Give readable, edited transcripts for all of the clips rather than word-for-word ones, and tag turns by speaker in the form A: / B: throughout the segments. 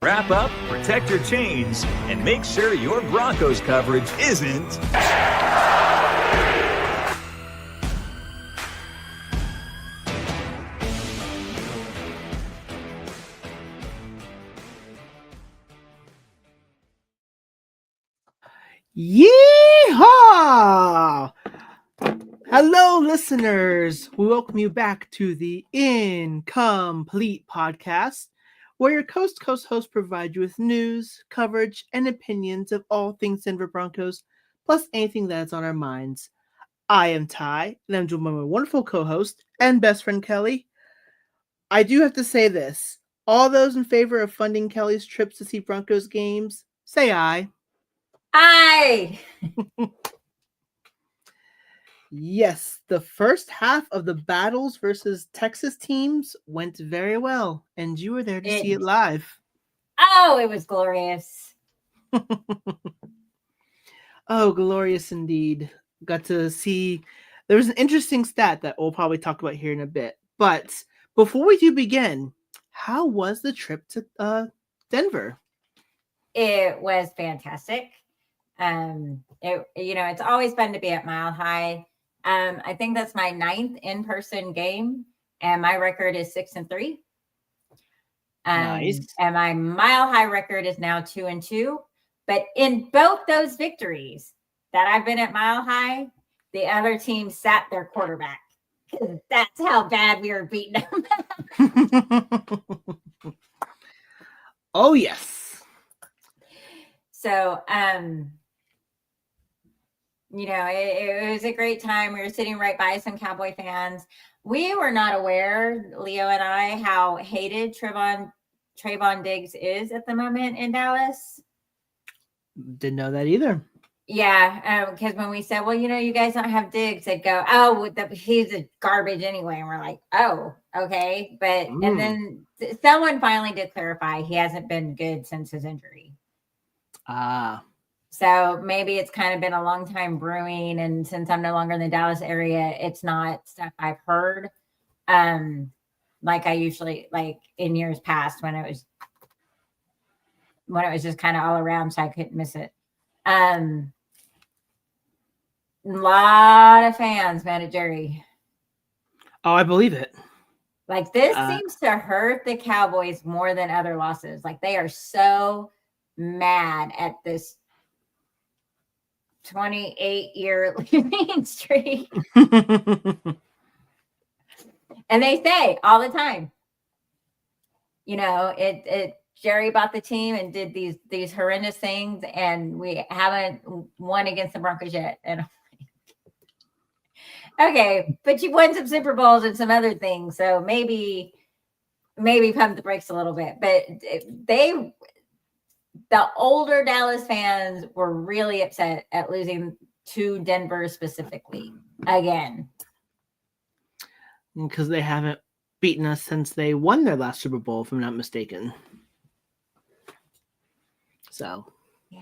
A: Wrap up, protect your chains, and make sure your Broncos coverage isn't...
B: Yee Haw! Hello, listeners. We welcome you back to the In-COM-PLETE podcast, where your coast-to-coast hosts provide you with news, coverage, and opinions of all things Denver Broncos, plus anything that is on our minds. I am Ty, and I'm joined by my wonderful co-host and best friend Kelly. I do have to say this. All those in favor of funding Kelly's trips to see Broncos games, say aye.
C: Aye!
B: Yes, the first half of the Battles versus Texas teams went very well, and you were there to see it live.
C: Oh, it was glorious.
B: Oh, glorious indeed. Got to see, there was an interesting stat that we'll probably talk about here in a bit. But before we do begin, how was the trip to Denver?
C: It was fantastic. It's always fun to be at Mile High. I think that's my 9th in-person game, and my record is 6-3.
B: Nice.
C: And my Mile High record is now 2-2. But in both those victories that I've been at Mile High, the other team sat their quarterback. That's how bad we were beating them.
B: Oh, yes.
C: So, it was a great time. We were sitting right by some Cowboy fans. We were not aware, Leo and I, how hated Trayvon Diggs is at the moment in Dallas.
B: Didn't know that either.
C: Yeah, because when we said, well, you guys don't have Diggs, they'd go, oh, he's a garbage anyway. And we're like, oh, okay. But and then someone finally did clarify he hasn't been good since his injury. So maybe it's kind of been a long time brewing. And since I'm no longer in the Dallas area, it's not stuff I've heard. Like I usually, like in years past when it was just kind of all around, so I couldn't miss it. A lot of fans mad at Jerry.
B: Oh, I believe it.
C: Like this seems to hurt the Cowboys more than other losses. Like they are so mad at this 28-year losing streak. And they say all the time, Jerry bought the team and did these horrendous things, and we haven't won against the Broncos yet. And okay, but you won some Super Bowls and some other things, so maybe pump the brakes a little bit. But the older Dallas fans were really upset at losing to Denver specifically again.
B: Because they haven't beaten us since they won their last Super Bowl, if I'm not mistaken. So,
C: yeah,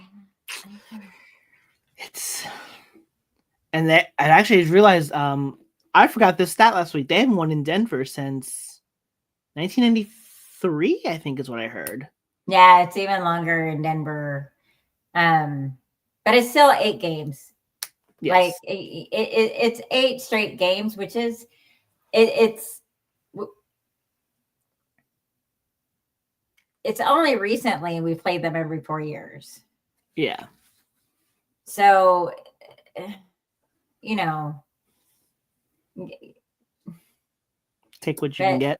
B: I actually realized I forgot this stat last week. They haven't won in Denver since 1993, I think is what I heard.
C: Yeah, it's even longer in Denver, but it's still 8 games. Yes. Like it's 8 straight games, which is it's only recently we've played them every 4 years.
B: Yeah.
C: So,
B: take what you can get.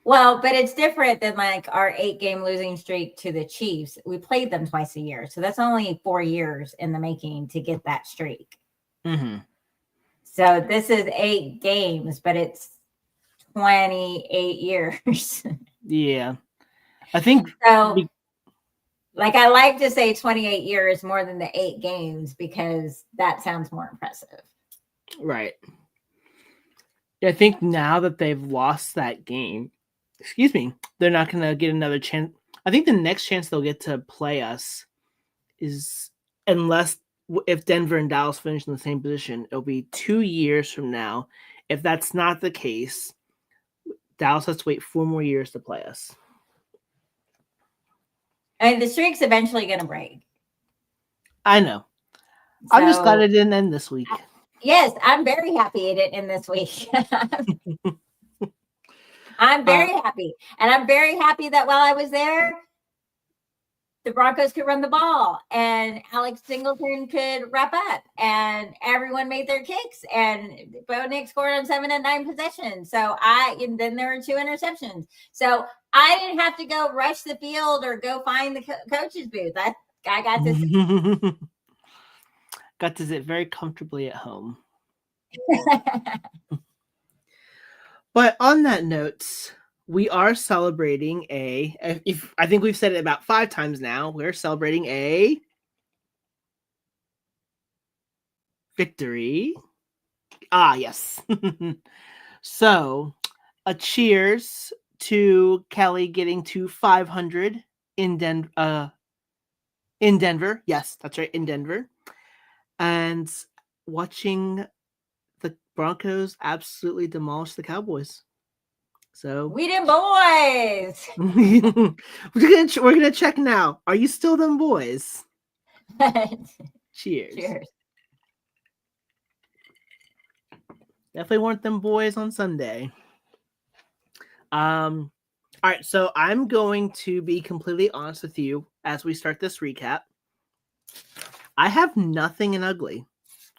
C: Well, but it's different than like our 8-game losing streak to the Chiefs. We played them twice a year. So that's only 4 years in the making to get that streak.
B: Mm-hmm.
C: So this is 8 games, but it's 28 years.
B: Yeah. I think
C: so. Like I like to say 28 years more than the 8 games because that sounds more impressive.
B: Right. I think now that they've lost that game, they're not going to get another chance. I think the next chance they'll get to play us is if Denver and Dallas finish in the same position, it'll be 2 years from now. If that's not the case, Dallas has to wait 4 more years to play us.
C: I mean, the streak's eventually going to break.
B: I know. I'm just glad it didn't end this week.
C: Yes, I'm very happy it didn't end this week. I'm very happy. And I'm very happy that while I was there, the Broncos could run the ball and Alex Singleton could wrap up and everyone made their kicks and Bo Nix scored on 7 and 9 possessions. And then there were 2 interceptions. So I didn't have to go rush the field or go find the coach's booth. I got to
B: got to sit very comfortably at home. But on that note, we are celebrating I think we've said it about 5 times now. We're celebrating a victory. Yes. So, a cheers to Kelly getting to 500 in Denver. Yes, that's right, in Denver. And watching the Broncos absolutely demolish the Cowboys. So
C: we them boys.
B: we're gonna check now. Are you still them boys? Cheers.
C: Cheers.
B: Definitely weren't them boys on Sunday. All right, so I'm going to be completely honest with you as we start this recap. I have nothing in ugly.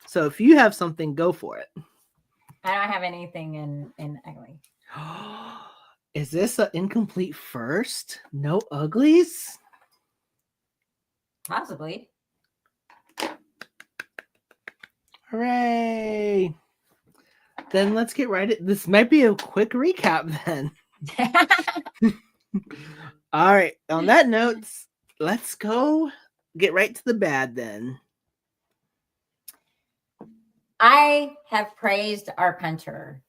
B: So if you have something, go for it.
C: I don't have anything in ugly.
B: Is this an incomplete first? No uglies?
C: Possibly.
B: Hooray! Then let's get right at this. Might be a quick recap then. All right. On that note, let's go get right to the bad then.
C: I have praised our punter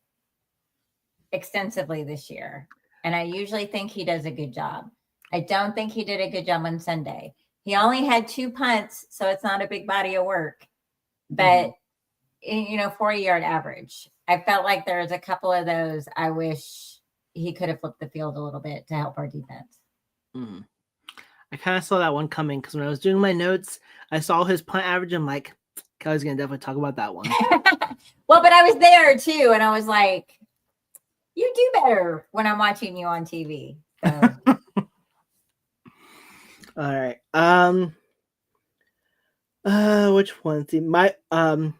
C: extensively this year, and I usually think he does a good job. I don't think he did a good job on Sunday. He only had 2 punts, so it's not a big body of work, but 40-yard average. I felt like there was a couple of those I wish he could have flipped the field a little bit to help our defense.
B: Mm-hmm. I kind of saw that one coming because when I was doing my notes, I saw his punt average. I'm like, Kelly's going to definitely talk about that one.
C: Well, but I was there too, and I was like, you do better when I'm watching you on TV. So.
B: All right. Which one? See, I'm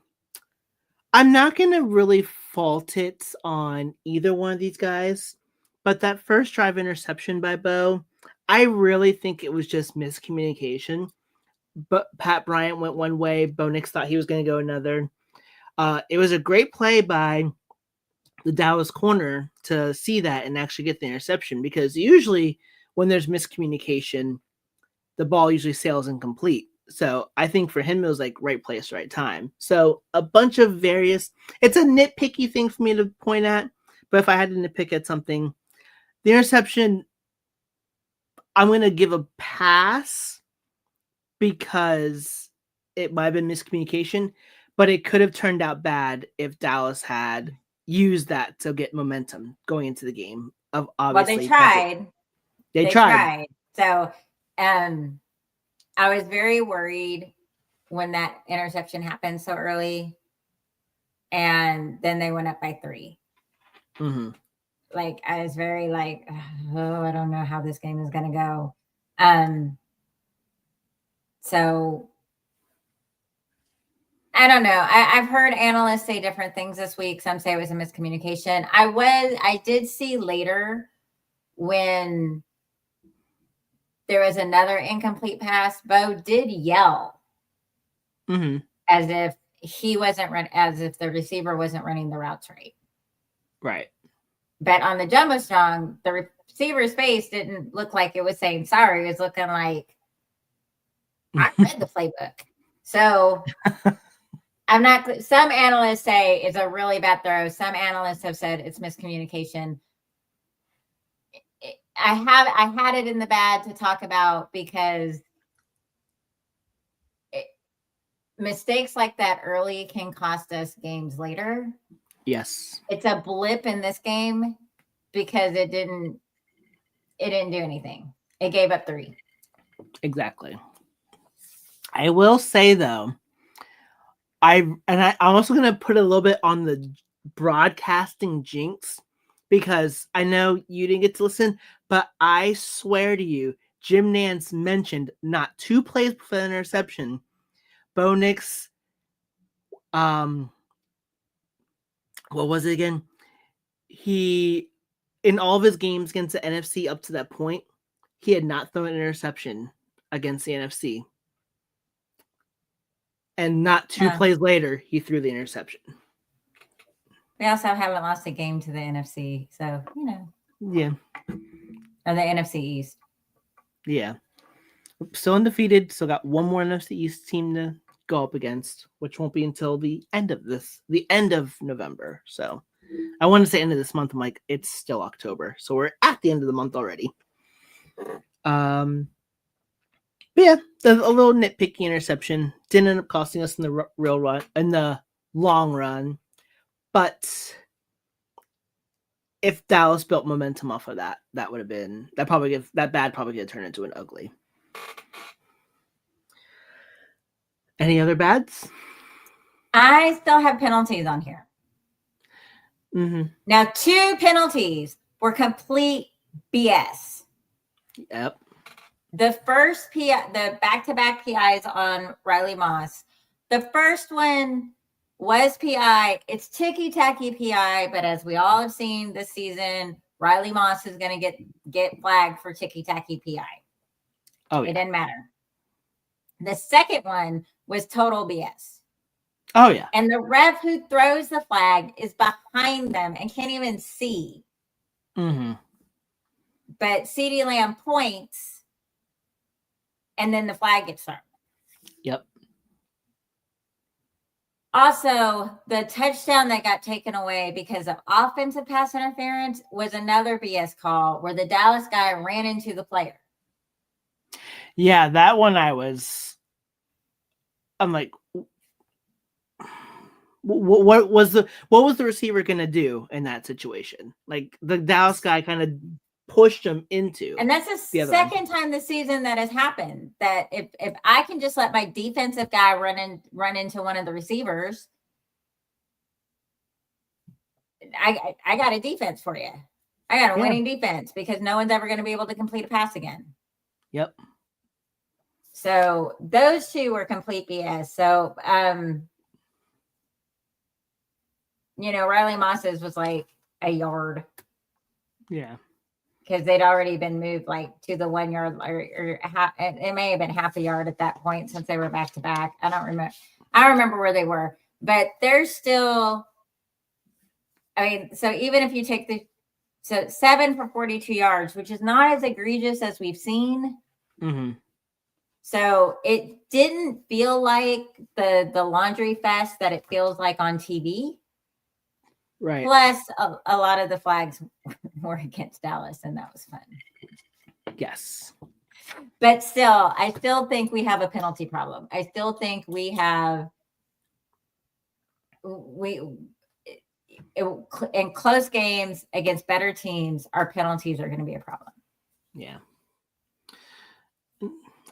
B: not gonna really fault it on either one of these guys, but that first drive interception by Bo, I really think it was just miscommunication. But Pat Bryant went one way, Bo Nix thought he was gonna go another. It was a great play by the Dallas corner to see that and actually get the interception, because usually when there's miscommunication, the ball usually sails incomplete. So I think for him, it was like right place, right time. So a bunch of various, it's a nitpicky thing for me to point at, but if I had to nitpick at something, the interception, I'm going to give a pass because it might have been miscommunication, but it could have turned out bad if Dallas had used that to get momentum going into the game. Obviously,
C: well, they tried.
B: They tried.
C: So, I was very worried when that interception happened so early, and then they went up by 3.
B: Mm-hmm.
C: Like, I was very like, oh, I don't know how this game is going to go. So I don't know. I've heard analysts say different things this week. Some say it was a miscommunication. I did see later when there was another incomplete pass, Bo did yell as if as if the receiver wasn't running the routes right.
B: Right.
C: But on the Jumbotron, the receiver's face didn't look like it was saying sorry. It was looking like, I read the playbook. So I'm not, some analysts say it's a really bad throw. Some analysts have said it's miscommunication. I had it in the bad to talk about because mistakes like that early can cost us games later.
B: Yes.
C: It's a blip in this game because it didn't do anything. It gave up 3.
B: Exactly. I will say though, I'm also gonna put a little bit on the broadcasting jinx because I know you didn't get to listen, but I swear to you, Jim Nantz mentioned not 2 plays for the interception. Bo Nix, what was it again? He, in all of his games against the NFC up to that point, he had not thrown an interception against the NFC. And not 2 plays later, he threw the interception.
C: We also haven't lost a game to the NFC, so
B: Yeah.
C: Or the NFC East.
B: Yeah. Still undefeated. Still got one more NFC East team to go up against, which won't be until the end of November. So I want to say end of this month. I'm like, it's still October. So we're at the end of the month already. But yeah, a little nitpicky interception didn't end up costing us in the long run. But if Dallas built momentum off of that, that would have been that bad probably could turn into an ugly. Any other bads?
C: I still have penalties on here.
B: Mm-hmm.
C: Now, 2 penalties were complete BS.
B: Yep.
C: The first PI, the back-to-back PIs on Riley Moss. The first one was PI. It's ticky-tacky PI, but as we all have seen this season, Riley Moss is going to get flagged for ticky-tacky PI.
B: Oh, yeah.
C: It didn't matter. The second one was total BS.
B: Oh, yeah.
C: And the ref who throws the flag is behind them and can't even see.
B: Mm-hmm.
C: But CeeDee Lamb points, and then the flag gets thrown.
B: Yep.
C: Also, the touchdown that got taken away because of offensive pass interference was another BS call where the Dallas guy ran into the player.
B: Yeah, that one I'm like, what was the receiver gonna do in that situation? Like the Dallas guy kind of pushed him into,
C: and that's the second time this season that has happened. That if I can just let my defensive guy run into one of the receivers, I got a defense for you. I got a winning defense because no one's ever going to be able to complete a pass again.
B: Yep.
C: So those 2 were complete BS. So Riley Moss's was like a yard.
B: Yeah.
C: Because they'd already been moved like to the 1 yard or it may have been half a yard at that point since they were back to back. I don't remember. I remember where they were, but they're still. I mean, so even if you take 7 for 42 yards, which is not as egregious as we've seen.
B: Mm-hmm.
C: So it didn't feel like the laundry fest that it feels like on TV.
B: Right.
C: Plus, a lot of the flags were against Dallas, and that was fun.
B: Yes.
C: But still, I still think we have a penalty problem. I still think we have in close games against better teams, our penalties are going to be a problem.
B: Yeah.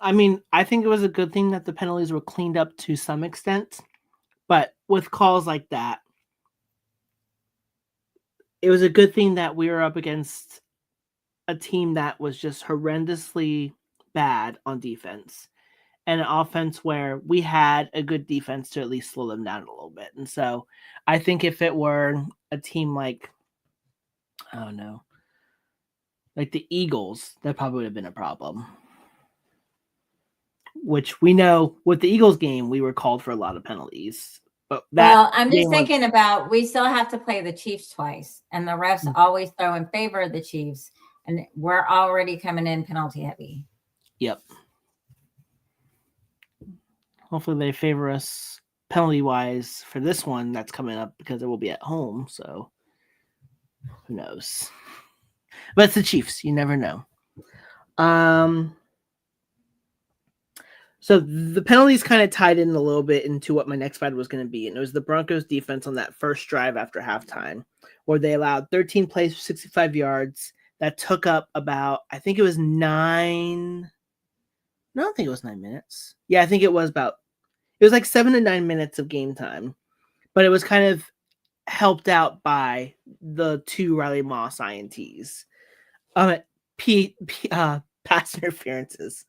B: I mean, I think it was a good thing that the penalties were cleaned up to some extent, but with calls like that, it was a good thing that we were up against a team that was just horrendously bad on defense and an offense where we had a good defense to at least slow them down a little bit. And so I think if it were a team like, I don't know, like the Eagles, that probably would have been a problem. Which we know with the Eagles game, we were called for a lot of penalties. But
C: I'm just thinking about we still have to play the Chiefs twice, and the refs always throw in favor of the Chiefs, and we're already coming in penalty heavy.
B: Yep. Hopefully they favor us penalty-wise for this one that's coming up because it will be at home, so who knows. But it's the Chiefs. You never know. So the penalties kind of tied in a little bit into what my next fight was going to be, and it was the Broncos defense on that first drive after halftime, where they allowed 13 plays for 65 yards. That took up about, I think it was 9 No, I don't think it was 9 minutes. Yeah, I think it was like 7 to 9 minutes of game time, but it was kind of helped out by the 2 Riley Moss INTs. Pass interferences.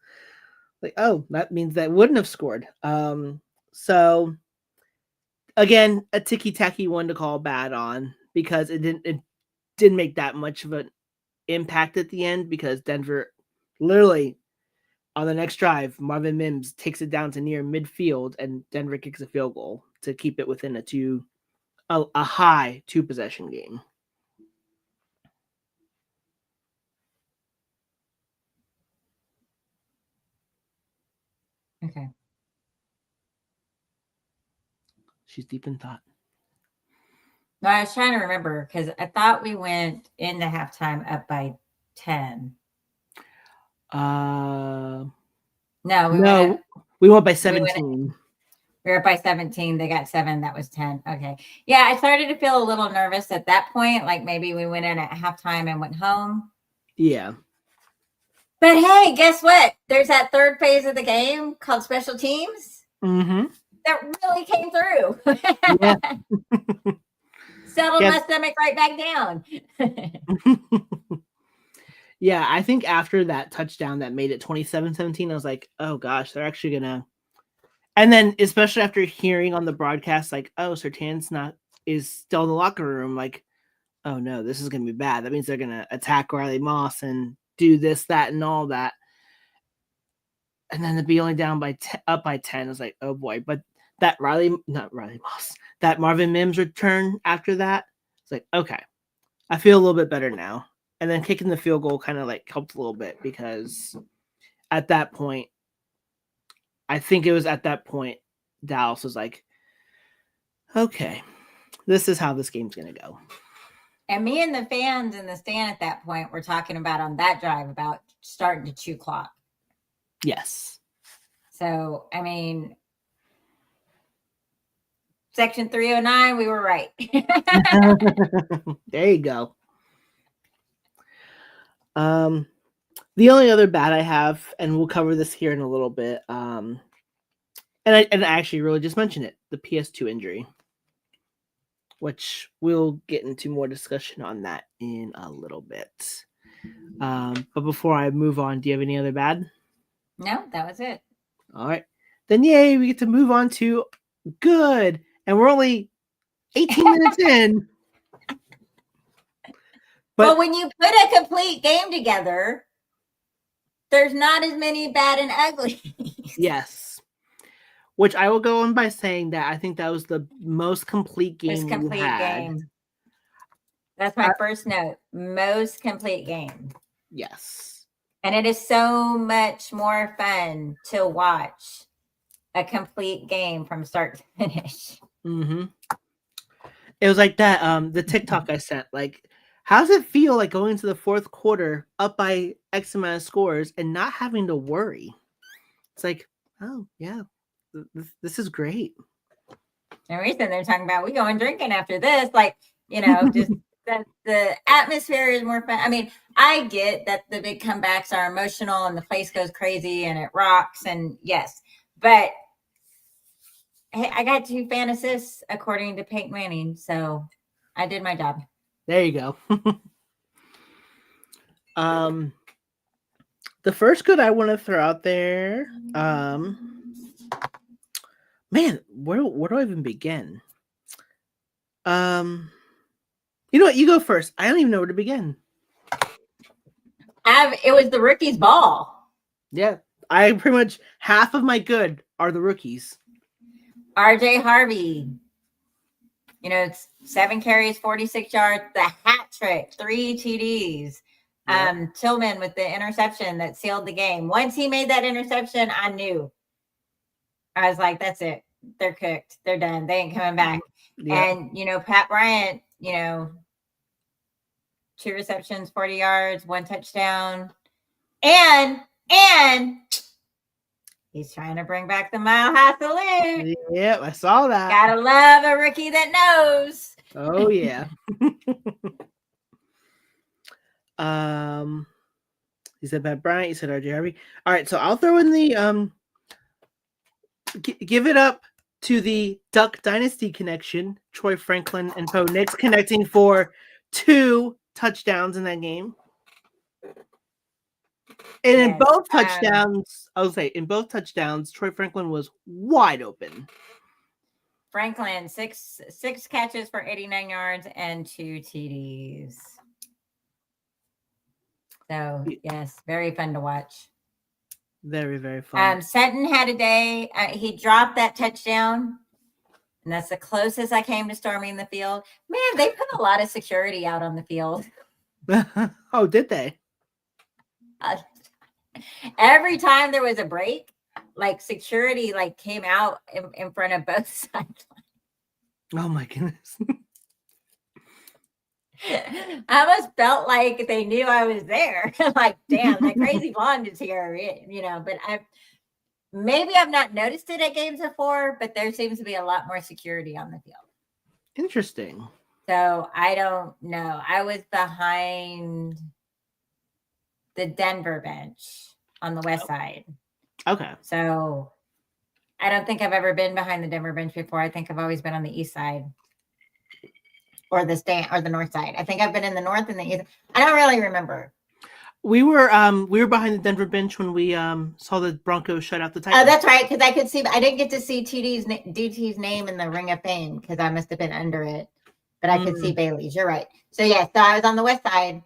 B: Like, oh, that means that wouldn't have scored. So again, a ticky-tacky one to call bad on because it didn't make that much of an impact at the end because Denver literally on the next drive, Marvin Mims takes it down to near midfield and Denver kicks a field goal to keep it within a high 2-possession game.
C: Okay.
B: She's deep in thought.
C: No, I was trying to remember because I thought we went into halftime up by 10.
B: No,
C: we
B: went by 17.
C: We were up by 17. They got 7. That was 10. Okay. Yeah, I started to feel a little nervous at that point. Like maybe we went in at halftime and went home.
B: Yeah.
C: But hey, guess what? There's that third phase of the game called special teams.
B: Mm-hmm.
C: That really came through.
B: Yeah.
C: Settled my stomach right back down.
B: Yeah, I think after that touchdown that made it 27-17, I was like, oh gosh, they're actually gonna. And then especially after hearing on the broadcast, like, oh, Surtain's is still in the locker room, like, oh no, this is gonna be bad. That means they're gonna attack Riley Moss and do this, that, and all that. And then to be only down by up by 10, I was like, oh boy. But that that Marvin Mims return after that, it's like, okay, I feel a little bit better now. And then kicking the field goal kind of like helped a little bit because at that point, I think it was at that point, Dallas was like, okay, this is how this game's going to go.
C: And me and the fans in the stand at that point were talking about on that drive about starting to 2 o'clock.
B: Yes.
C: So, I mean, Section 309, we were right.
B: There you go. The only other bad I have, and we'll cover this here in a little bit, and I actually really just mentioned it, the PS2 injury, which we'll get into more discussion on that in a little bit. But before I move on, do you have any other bad?
C: No, that was it.
B: All right. Then yay, we get to move on to good. And we're only 18 minutes in.
C: But when you put a complete game together, there's not as many bad and ugly.
B: Yes. Which I will go on by saying that I think that was the most complete game you had.
C: That's my first note. Most complete game.
B: Yes.
C: And it is so much more fun to watch a complete game from start to finish.
B: Mm-hmm. It was like that, the TikTok I sent, like, how does it feel like going to the fourth quarter up by X amount of scores and not having to worry? It's like, oh, yeah, this is great.
C: And recently they're talking about we going drinking after this. Like, just that the atmosphere is more fun. I mean, I get that the big comebacks are emotional and the place goes crazy and it rocks. And yes, but hey, I got 2 fan assists according to Peyton Manning. So I did my job.
B: There you go. The first good I want to throw out there, man, where do I even begin? You know what? You go first. I don't even know where to begin.
C: It was the rookies' ball.
B: Yeah, I pretty much half of my good are the rookies.
C: RJ Harvey, it's 7 carries, 46 yards, the hat trick, 3 TDs. Yeah. Tillman with the interception that sealed the game. Once he made that interception, I knew. I was like, that's it. They're cooked. They're done. They ain't coming back. Yeah. And, Pat Bryant, 2 receptions, 40 yards, 1 touchdown. And he's trying to bring back the Mile High Salute.
B: Yep, I saw that.
C: Gotta love a rookie that knows.
B: Oh, yeah. You said Matt Bryant. You said RJ Harvey. All right, so I'll throw in the give it up to the Duck Dynasty connection. Troy Franklin and Bo Nix connecting for 2 touchdowns in that game. And in
C: Yes,
B: both touchdowns, in both touchdowns, Troy Franklin was wide open.
C: Franklin, six catches for 89 yards and 2 TDs. So, yes, very fun to watch.
B: Very, very fun.
C: Sutton had a day. He dropped that touchdown, and that's the closest I came to storming the field. Man, they put a lot of security out on the field.
B: Oh, did they?
C: Every time there was a break, like security like came out in front of both sides.
B: Oh my goodness.
C: I almost felt like they knew I was there. Like, damn, that crazy blonde is here, but I've not noticed it at games before, but there seems to be a lot more security on the field.
B: Interesting.
C: So I don't know. I was behind the Denver bench on the west side.
B: Okay.
C: So I don't think I've ever been behind the Denver bench before. I think I've always been on the east side or the north side. I think I've been in the north and the east. I don't really remember.
B: We were behind the Denver bench when we saw the Broncos shut out the Titans.
C: Oh, that's right, because I could see. I didn't get to see DT's name in the Ring of Fame because I must have been under it, but I could see Bailey's. You're right. So yeah, so I was on the west side.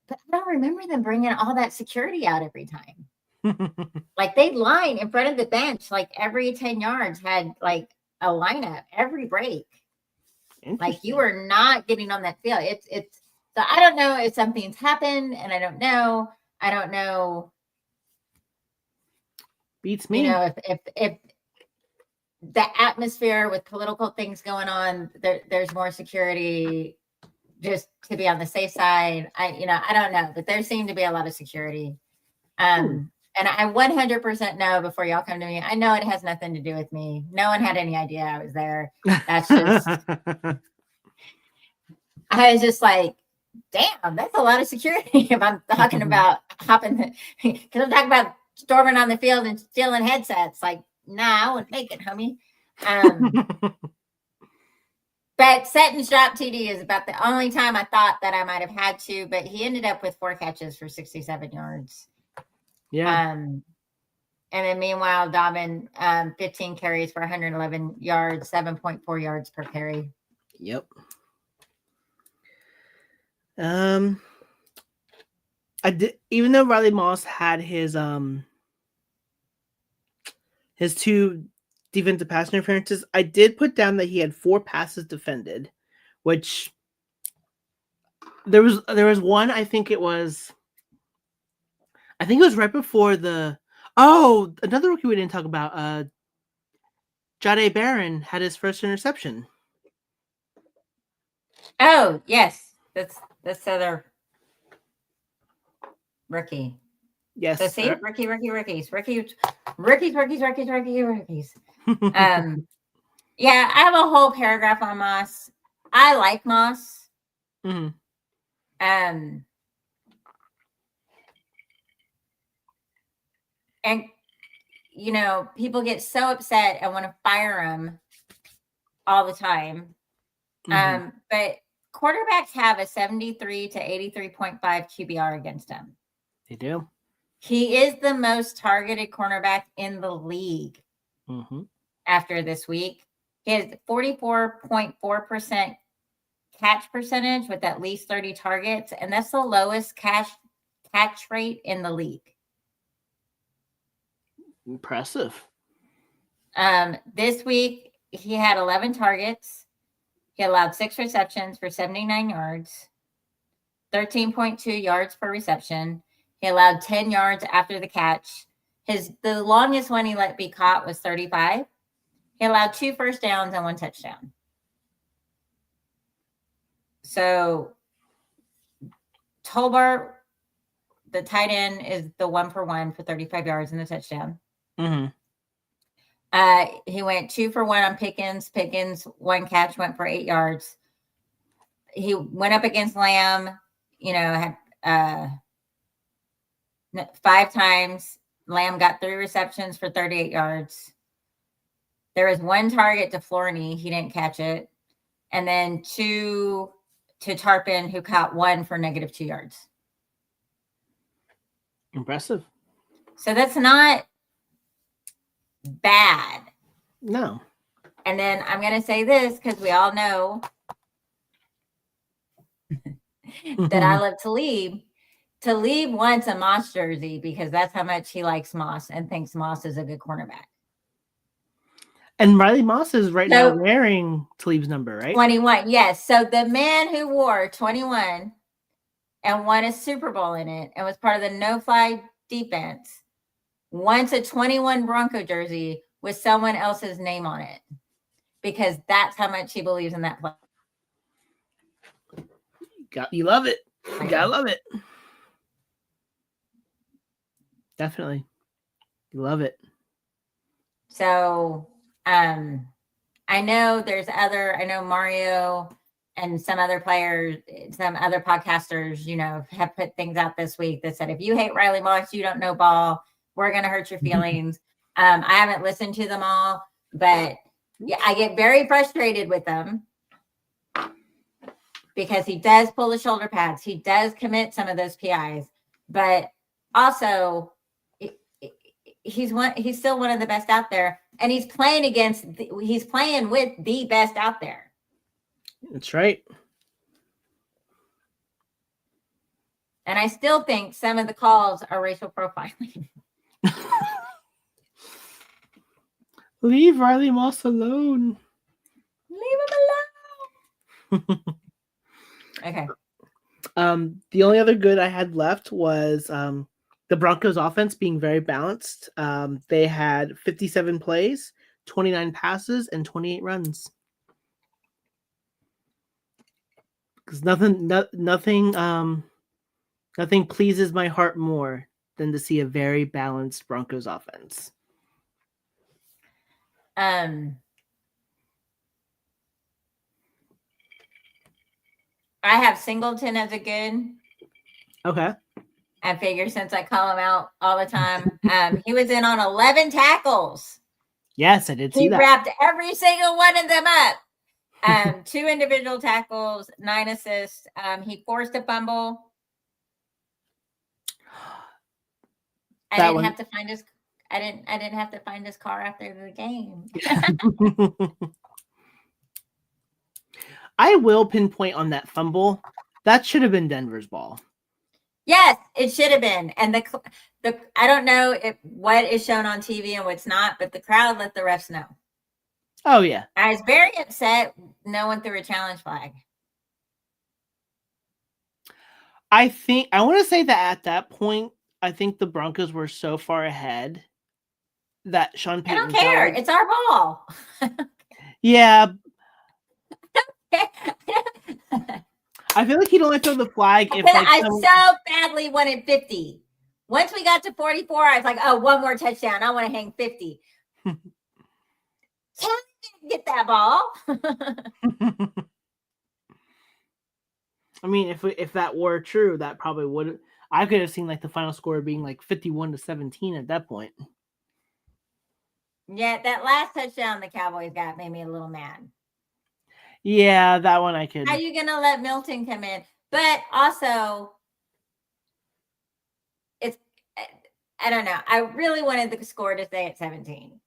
C: But I don't remember them bringing all that security out every time. Like they'd line in front of the bench, like every 10 yards had like a lineup every break. Like you were not getting on that field. It's so I don't know if something's happened, and I don't know.
B: Beats me.
C: If the atmosphere with political things going on, there's more security just to be on the safe side. I don't know, but there seemed to be a lot of security. And I 100% know before y'all come to me, I know it has nothing to do with me. No one had any idea I was there. That's just, I was just like, damn, that's a lot of security if I'm talking about because I'm talking about storming on the field and stealing headsets. Like, nah, I wouldn't make it, homie. But Sutton's drop TD is about the only time I thought that I might have had to, but he ended up with 4 catches for 67 yards.
B: Yeah.
C: And then meanwhile, Dobbin, 15 carries for 111 yards, 7.4 yards per carry.
B: Yep. I did, even though Riley Moss had his 2 defensive pass interferences, I did put down that he had 4 passes defended, which there was one, I think it was right before another rookie we didn't talk about, Jahdae Barron had his first interception.
C: Oh, yes. That's other rookie.
B: Yes.
C: So see, rookies. Yeah, I have a whole paragraph on Moss. I like Moss.
B: Mm-hmm.
C: And people get so upset and want to fire him all the time.
B: Mm-hmm.
C: But quarterbacks have a 73 to 83.5 QBR against him.
B: They do.
C: He is the most targeted cornerback in the league.
B: Mm-hmm.
C: After this week. He has 44.4% catch percentage with at least 30 targets, and that's the lowest catch rate in the league.
B: Impressive.
C: This week, he had 11 targets. He allowed 6 receptions for 79 yards, 13.2 yards per reception. He allowed 10 yards after the catch. The longest one he let be caught was 35. He allowed 2 first downs and 1 touchdown. So Tolbert, the tight end, is the 1-for-1 for 35 yards and the touchdown.
B: Mm-hmm.
C: He went 2-for-1 on Pickens. Pickens, 1 catch, went for 8 yards. He went up against Lamb, had 5 times. Lamb got 3 receptions for 38 yards. There was 1 target to Flourney. He didn't catch it. And then 2 to Tarpon, who caught 1 for -2 yards.
B: Impressive.
C: So that's not bad.
B: No.
C: And then I'm going to say this because we all know that I love Talib. Talib wants a Moss jersey because that's how much he likes Moss and thinks Moss is a good cornerback.
B: And Riley Moss is now wearing Talib's number, right?
C: 21, yes. So the man who wore 21 and won a Super Bowl in it and was part of the no-fly defense wants a 21 Bronco jersey with someone else's name on it because that's how much he believes in that play.
B: You love it. You gotta love it. Definitely. You love it.
C: So I know I know Mario and some other players, some other podcasters, have put things out this week that said, if you hate Riley Moss, you don't know ball. We're going to hurt your feelings. I haven't listened to them all, but yeah, I get very frustrated with them because he does pull the shoulder pads. He does commit some of those PIs, but also he's still one of the best out there, and he's playing with the best out there.
B: That's right.
C: And I still think some of the calls are racial profiling.
B: Leave Riley Moss alone.
C: Leave him alone. Okay.
B: The only other good I had left was the Broncos offense being very balanced. They had 57 plays, 29 passes, and 28 runs. Because nothing pleases my heart more than to see a very balanced Broncos offense.
C: I have Singleton as a good.
B: Okay.
C: I figure since I call him out all the time, he was in on 11 tackles.
B: Yes, I did see that.
C: He wrapped every single one of them up. 2 individual tackles, 9 assists. He forced a fumble. I didn't have to find his car after the game.
B: I will pinpoint on that fumble. That should have been Denver's ball.
C: Yes, it should have been. And the I don't know what is shown on TV and what's not, but the crowd let the refs know.
B: Oh, yeah.
C: I was very upset no one threw a challenge flag.
B: I want to say that at that point, I think the Broncos were so far ahead that Sean Payton.
C: I don't care. It's our ball.
B: Yeah. I feel like he'd only throw the flag if
C: I so badly wanted 50. Once we got to 44, I was like, oh, one more touchdown. I want to hang 50. Can get that ball.
B: I mean, if that were true, that probably would. I could have seen like the final score being like 51-17 at that point.
C: Yeah, that last touchdown the Cowboys got made me a little mad.
B: Yeah, that one I could.
C: How are you gonna let Milton come in? But also, I don't know. I really wanted the score to stay at 17.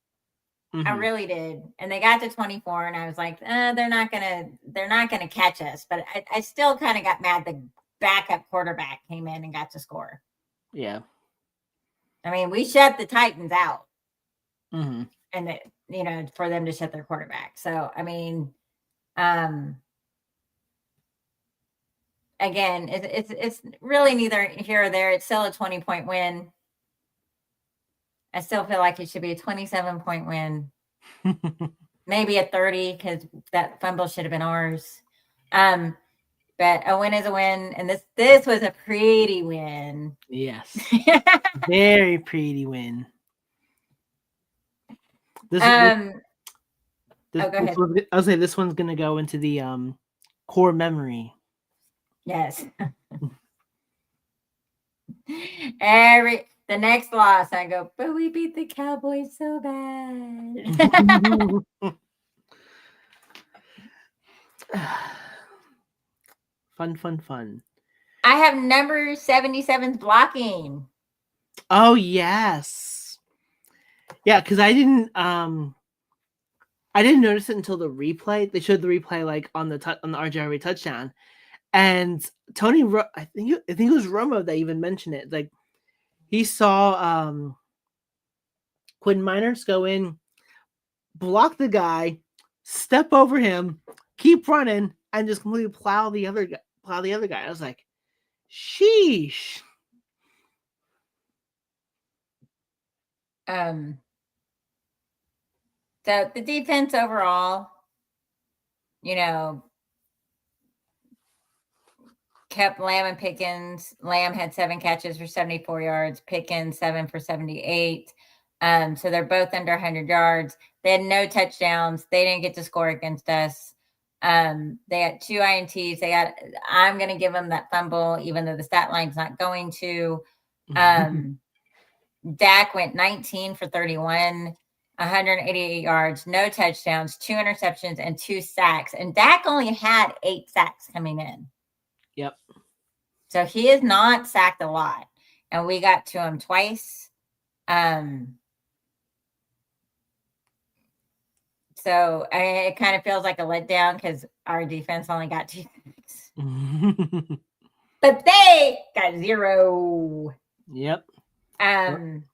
C: Mm-hmm. I really did. And they got to 24, and I was like, they're not gonna catch us. But I still kind of got mad the backup quarterback came in and got to score.
B: Yeah.
C: I mean, we shut the Titans out.
B: Mm-hmm.
C: And for them to shut their quarterback. So I mean, again, it's really neither here or there. It's still a 20-point win. I still feel like it should be a 27-point win, maybe a 30 because that fumble should have been ours. But a win is a win, and this was a pretty win.
B: Yes, very pretty win.
C: Go ahead.
B: I'll say this one's gonna go into the core memory.
C: Yes. The next loss, I go, but we beat the Cowboys so bad.
B: Fun.
C: I have number 77's blocking.
B: Oh yes. Yeah, because I didn't notice it until the replay. They showed the replay like on the RJ touchdown. And Tony, I think it was Romo that even mentioned it. Like he saw Quinn Miners go in, block the guy, step over him, keep running, and just completely plow the other guy. I was like, sheesh.
C: So the defense overall, kept Lamb and Pickens. Lamb had 7 catches for 74 yards, Pickens 7 for 78. So they're both under 100 yards. They had no touchdowns. They didn't get to score against us. They had 2 INTs. I'm going to give them that fumble, even though the stat line's not going to. Dak went 19 for 31, 188 yards, no touchdowns, 2 interceptions, and 2 sacks. And Dak only had 8 sacks coming in.
B: Yep.
C: So he is not sacked a lot. And we got to him twice. So it kind of feels like a letdown because our defense only got 2 sacks. But they got 0.
B: Yep.
C: And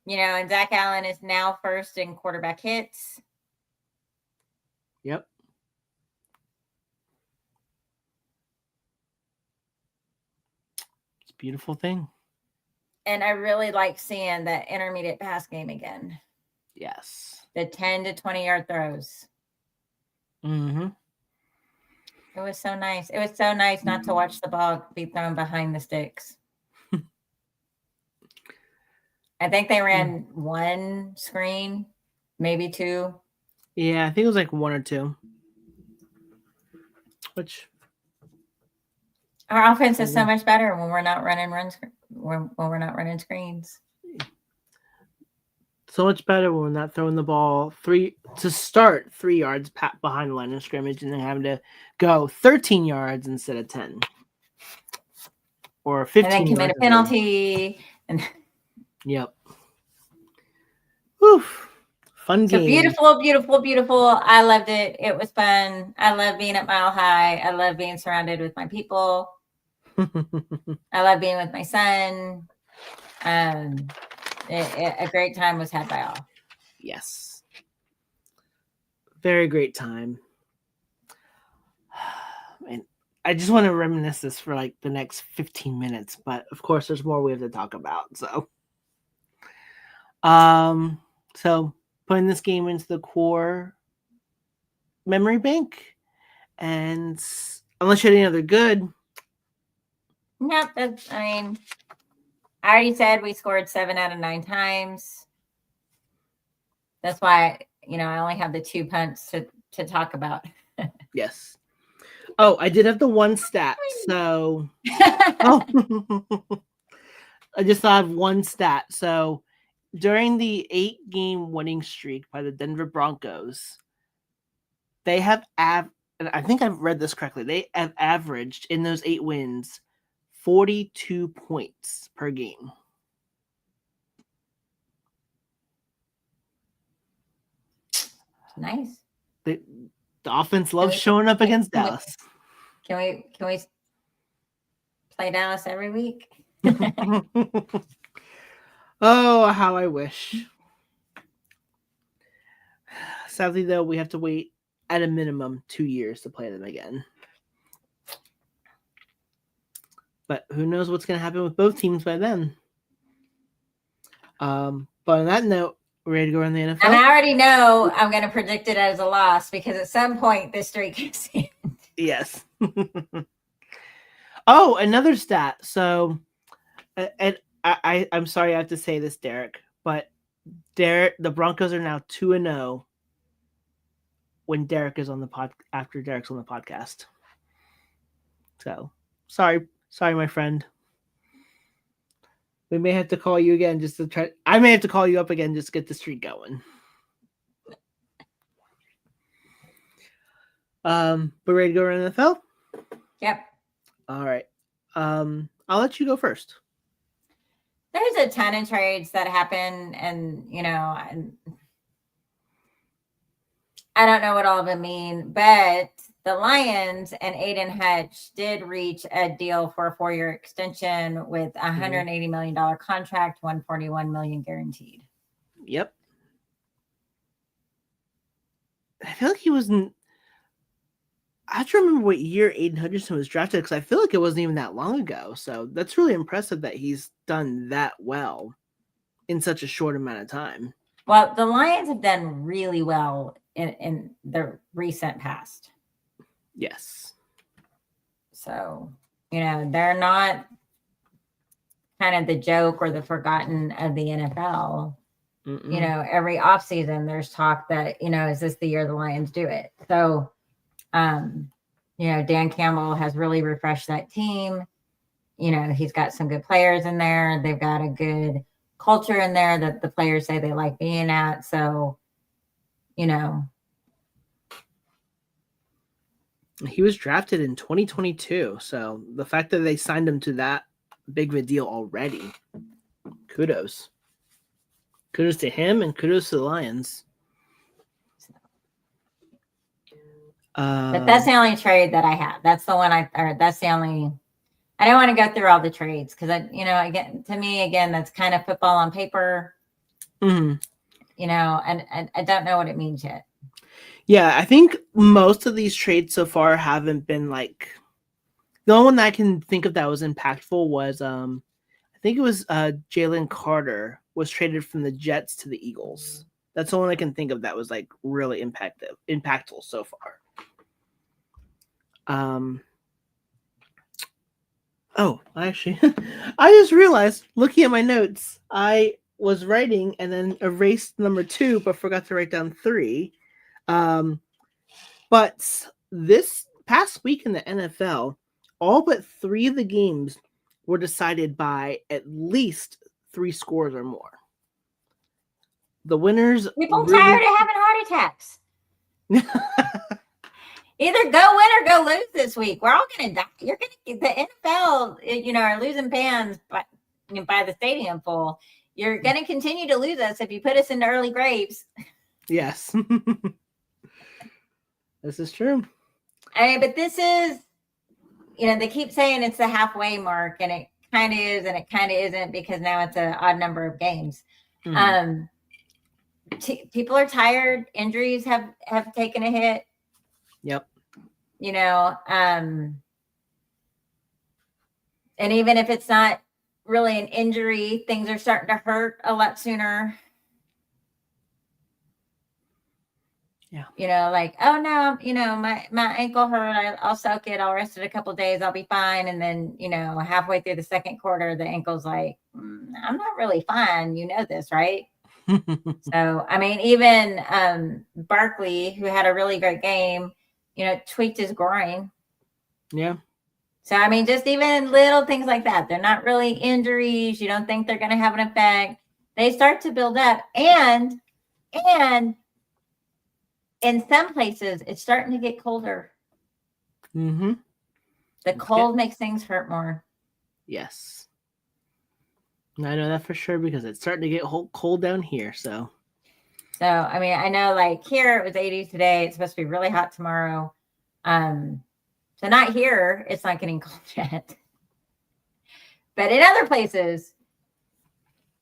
C: Zach Allen is now first in quarterback hits.
B: Yep. It's a beautiful thing.
C: And I really like seeing that intermediate pass game again.
B: Yes.
C: The 10 to 20-yard throws.
B: Mm-hmm.
C: It was so nice. It was so nice not to watch the ball be thrown behind the sticks. I think they ran 1 screen, maybe 2.
B: Yeah, I think it was like 1 or 2. Which
C: our offense is so much better when we're not running when we're not running screens.
B: So much better when we're not throwing the ball 3 yards behind the line of scrimmage and then having to go 13 yards instead of 10. Or 15
C: and then commit a penalty.
B: Yep. Oof. Fun game.
C: So beautiful. I loved it. It was fun. I love being at Mile High. I love being surrounded with my people. I love being with my son. A great time was had by all.
B: Yes. Very great time. And I just want to reminisce this for like the next 15 minutes, but of course there's more we have to talk about. So putting this game into the core memory bank, and unless you had any other good.
C: Nope, I already said we scored 7 out of 9 times. That's why, I only have the 2 punts to talk about.
B: Yes. Oh, I did have the 1 stat. So I just thought of 1 stat. So during the 8-game winning streak by the Denver Broncos, they have and I think I've read this correctly. They have averaged in those 8 wins 42 points per game.
C: Nice.
B: The offense loves showing up against Dallas.
C: Can we play Dallas every week?
B: Oh, how I wish. Sadly, though, we have to wait at a minimum 2 years to play them again. But who knows what's going to happen with both teams by then. But on that note, we're ready to go around the NFL?
C: And I already know I'm going to predict it as a loss because at some point this streak is end.
B: Yes. Oh, another stat. So, and I'm sorry I have to say this, Derek, but the Broncos are now 2-0 when Derek is on the after Derek's on the podcast. So, sorry, my friend. We may have to call you again just to try. I may have to call you up again just to get the streak going. We're ready to go around NFL?
C: Yep.
B: All right. I'll let you go first.
C: There's a ton of trades that happen, and I don't know what all of them mean, but the Lions and Aiden Hutch did reach a deal for a 4-year extension with a $180 million contract, $141 million guaranteed.
B: Yep. I feel like he wasn't. I have to remember what year Aiden Hutchinson was drafted because I feel like it wasn't even that long ago. So that's really impressive that he's done that well in such a short amount of time.
C: Well, the Lions have done really well in the recent past.
B: Yes.
C: So, they're not kind of the joke or the forgotten of the NFL.
B: Mm-mm.
C: Every offseason there's talk that, is this the year the Lions do it? So, Dan Campbell has really refreshed that team. He's got some good players in there. They've got a good culture in there that the players say they like being at. So,
B: he was drafted in 2022. So the fact that they signed him to that big of a deal already, kudos. Kudos to him and kudos to the Lions.
C: But that's the only trade that I have. That's the one that's the only. I don't want to go through all the trades because again, to me, again, that's kind of football on paper.
B: Mm-hmm.
C: And I don't know what it means yet.
B: Yeah, I think most of these trades so far haven't been like. The only one that I can think of that was impactful was I think it was Jalen Carter was traded from the Jets to the Eagles. That's the one I can think of that was like really impactful so far. Oh, actually, I just realized looking at my notes, I was writing and then erased number 2, but forgot to write down 3. But this past week in the NFL, all but 3 of the games were decided by at least 3 scores or more. The winners.
C: People tired of having heart attacks. Either go win or go lose this week. We're all going to die. The NFL, are losing fans by the stadium full. You're going to continue to lose us if you put us into early graves.
B: Yes. This is true.
C: But this is, they keep saying it's the halfway mark, and it kind of is, and it kind of isn't because now it's an odd number of games. Mm-hmm. People are tired. Injuries have taken a hit.
B: Yep.
C: And even if it's not really an injury, things are starting to hurt a lot sooner. Yeah. Like, oh no, my ankle hurt. I'll soak it. I'll rest it a couple of days. I'll be fine. And then, halfway through the second quarter, the ankle's like, I'm not really fine. You know this, right? So, even Barkley, who had a really great game, tweaked his groin.
B: Yeah.
C: So, just even little things like that. They're not really injuries. You don't think they're going to have an effect. They start to build up. And in some places, it's starting to get colder.
B: Mm-hmm.
C: The cold makes things hurt more.
B: Yes. I know that for sure because it's starting to get cold down here. So,
C: I know like here it was 80 today. It's supposed to be really hot tomorrow. So not here. It's not getting cold yet. But in other places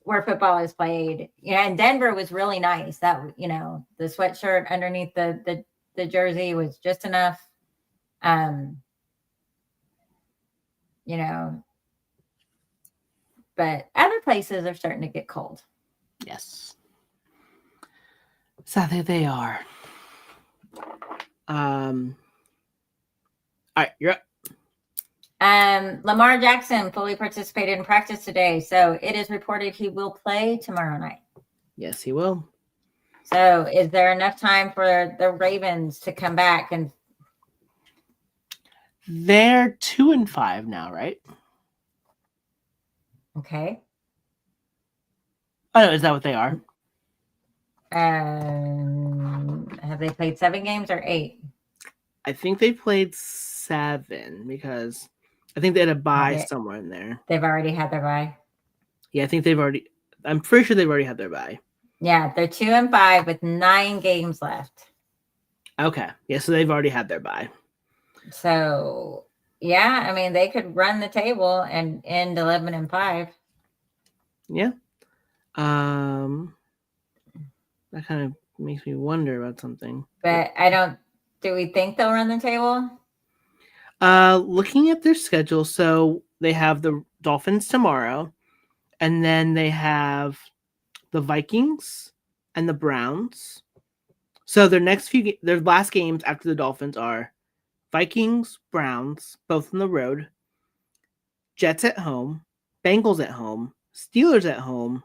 C: where football is played, and Denver was really nice. That, the sweatshirt underneath the jersey was just enough. But other places are starting to get cold.
B: Yes. Sadly, they are. All right, you're up.
C: Lamar Jackson fully participated in practice today, so it is reported he will play tomorrow night.
B: Yes, he will.
C: So is there enough time for the Ravens to come back? And
B: they're 2-5 now, right?
C: Okay.
B: Oh, is that what they are?
C: Have they played 7 games or 8?
B: I think they played 7 because I think they had a bye somewhere in there.
C: They've already had their bye.
B: Yeah, I think I'm pretty sure they've already had their bye.
C: Yeah, they're 2-5 with 9 games left.
B: Okay. Yeah, so they've already had their bye.
C: So, yeah, I mean, they could run the table and end 11-5.
B: Yeah. That kind of makes me wonder about something.
C: But do we think they'll run the table?
B: Looking at their schedule, so they have the Dolphins tomorrow, and then they have the Vikings and the Browns. So their last games after the Dolphins are Vikings, Browns, both on the road, Jets at home, Bengals at home, Steelers at home,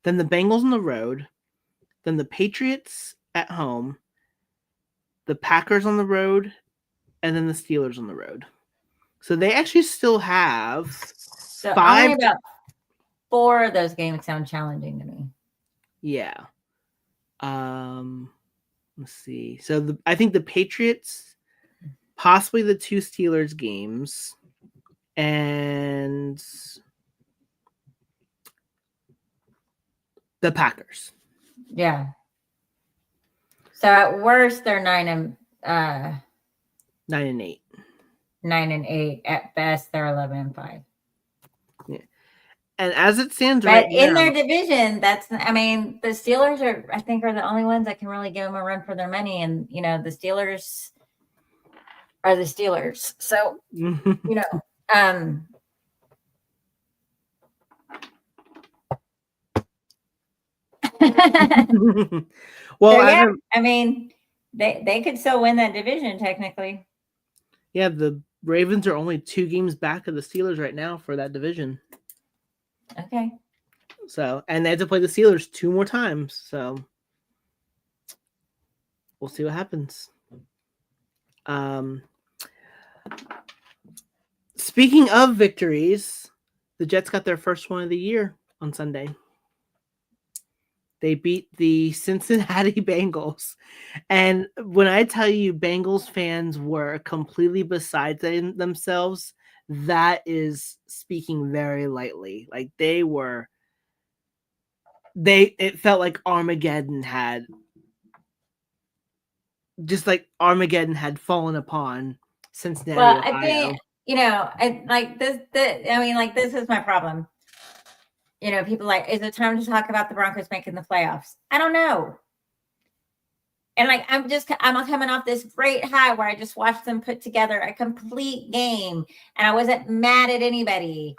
B: then the Bengals on the road, then the Patriots at home, the Packers on the road, and then the Steelers on the road. So they actually still have 5.
C: Only about 4 of those games sound challenging to me.
B: Yeah. Let's see. So I think the Patriots, possibly the 2 Steelers games, and the Packers.
C: Yeah. So at worst, they're 9 and
B: 8.
C: 9 and 8. At best, they're 11-5.
B: Yeah. And as it stands
C: but
B: right
C: in
B: now,
C: their division, the Steelers are the only ones that can really give them a run for their money. And, the Steelers are the Steelers. So,
B: well,
C: they could still win that division technically.
B: Yeah, the Ravens are only 2 games back of the Steelers right now for that division.
C: Okay.
B: So, and they have to play the Steelers 2 more times. So, we'll see what happens. Speaking of victories, the Jets got their first one of the year on Sunday. They beat the Cincinnati Bengals. And when I tell you Bengals fans were completely beside themselves, that is speaking very lightly. Like it felt like Armageddon had fallen upon Cincinnati.
C: Well,
B: Ohio.
C: I think, this is my problem. People is it time to talk about the Broncos making the playoffs? I don't know. And I'm coming off this great high where I just watched them put together a complete game and I wasn't mad at anybody.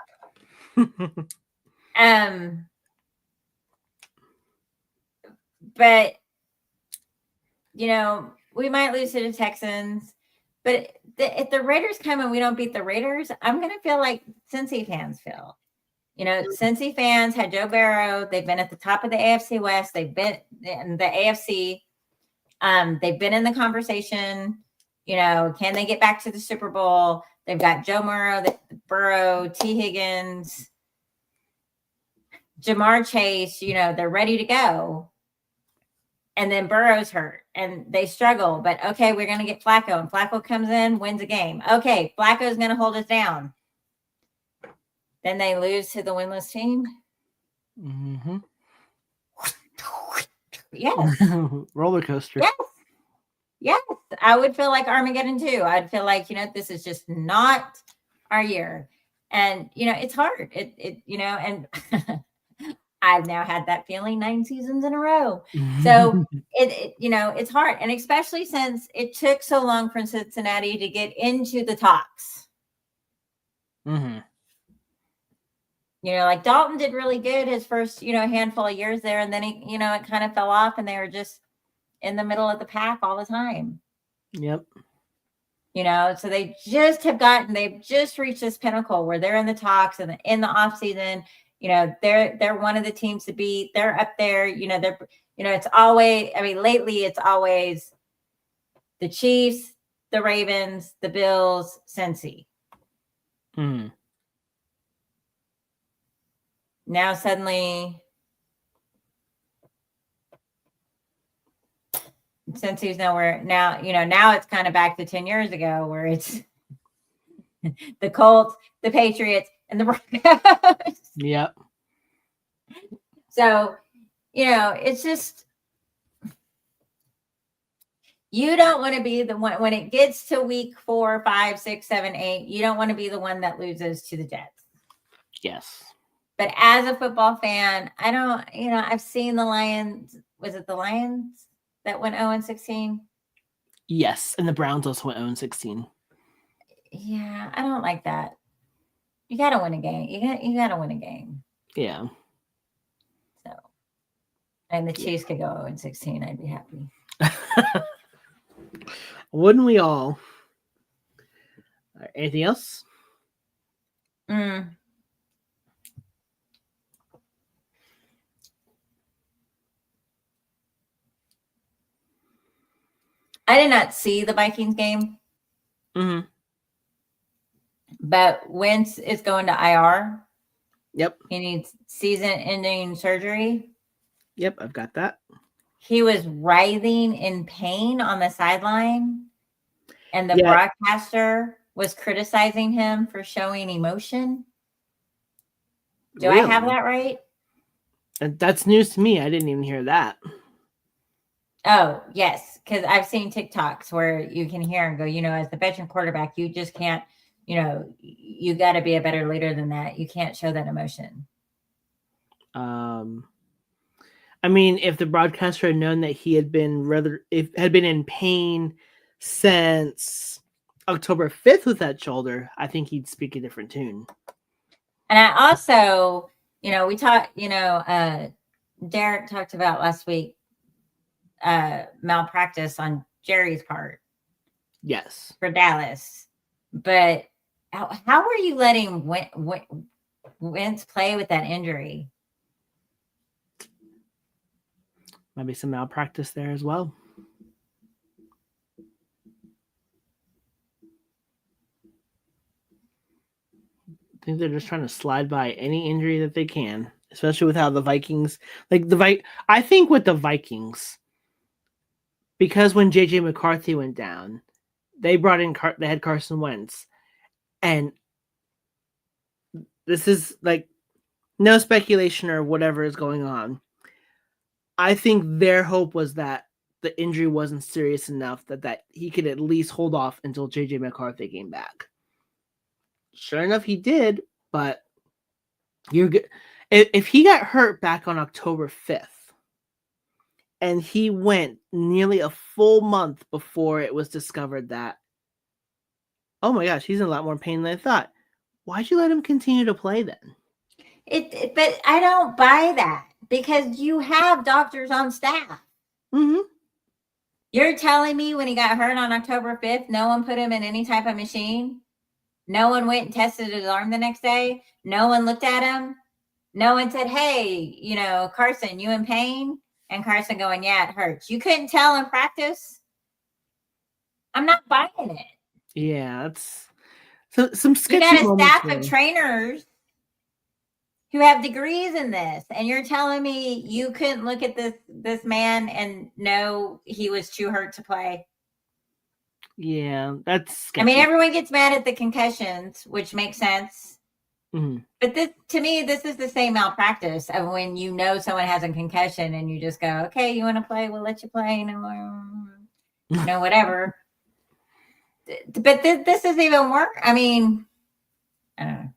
C: But, we might lose to the Texans. But if the Raiders come and we don't beat the Raiders, I'm going to feel like Cincy fans feel. Cincy fans had Joe Burrow. They've been at the top of the AFC West. They've been in the AFC. They've been in the conversation. Can they get back to the Super Bowl? They've got Joe Burrow, T. Higgins, Jamar Chase. They're ready to go. And then Burrow's hurt and they struggle. But, okay, we're going to get Flacco. And Flacco comes in, wins a game. Okay, Flacco's going to hold us down. Then they lose to the winless team.
B: Mm-hmm.
C: Yes.
B: Roller coaster.
C: Yes. I would feel like Armageddon too. I'd feel like, this is just not our year. And, it's hard. And I've now had that feeling 9 seasons in a row. So it's hard. And especially since it took so long for Cincinnati to get into the talks.
B: Mm-hmm.
C: Dalton did really good his first, handful of years there. And then it kind of fell off and they were just in the middle of the pack all the time.
B: Yep.
C: So they've just reached this pinnacle where they're in the talks and in the off season, they're one of the teams to beat. They're up there, it's always, lately it's always the Chiefs, the Ravens, the Bills, Cincy.
B: Mm.
C: Now suddenly since he's nowhere now, now it's kind of back to 10 years ago where it's the Colts, the Patriots, and the Broncos.
B: Yep.
C: So, it's just, you don't want to be the one when it gets to week 4, 5, 6, 7, 8. You don't want to be the one that loses to the Jets.
B: Yes.
C: But as a football fan, I don't, I've seen the Lions. Was it the Lions that went 0-16?
B: Yes. And the Browns also went 0-16.
C: Yeah, I don't like that. You got to win a game. You got to win a game.
B: Yeah.
C: So, and the Chiefs could go 0-16. I'd be happy.
B: Wouldn't we all? Anything else?
C: I did not see the Vikings game.
B: Mm-hmm.
C: But Wentz is going to IR.
B: Yep.
C: He needs season-ending surgery.
B: Yep, I've got that.
C: He was writhing in pain on the sideline, and the broadcaster was criticizing him for showing emotion. Do I have that right?
B: That's news to me. I didn't even hear that.
C: Oh, yes, because I've seen TikToks where you can hear and go, as the veteran quarterback, you just can't, you got to be a better leader than that. You can't show that emotion.
B: I mean, if the broadcaster had known that he had been in pain since October 5th with that shoulder, I think he'd speak a different tune.
C: And I also, we talked, Derek talked about last week malpractice on Jerry's part.
B: Yes.
C: For Dallas. But how are you letting Wentz play with that injury?
B: Might be some malpractice there as well. I think they're just trying to slide by any injury that they can, especially with how the Vikings, I think with the Vikings, because when JJ McCarthy went down, they brought in they had Carson Wentz, and this is like no speculation or whatever is going on. I think their hope was that the injury wasn't serious enough that he could at least hold off until JJ McCarthy came back. Sure enough, he did, but you're good. If he got hurt back on October 5th, and he went nearly a full month before it was discovered that, oh my gosh, he's in a lot more pain than I thought. Why'd you let him continue to play then?
C: But I don't buy that because you have doctors on staff.
B: Mm-hmm.
C: You're telling me when he got hurt on October 5th, no one put him in any type of machine? No one went and tested his arm the next day? No one looked at him? No one said, hey, Carson, you in pain? And Carson going, yeah, it hurts. You couldn't tell in practice? I'm not buying it.
B: Yeah, that's some sketchy.
C: You got a staff of trainers who have degrees in this, and you're telling me you couldn't look at this man and know he was too hurt to play?
B: Yeah, that's sketchy.
C: I mean, everyone gets mad at the concussions, which makes sense.
B: Mm-hmm.
C: But to me, this is the same malpractice of when someone has a concussion and you just go, okay, you want to play? We'll let you play. Whatever. But this is even worse. I mean, I don't know.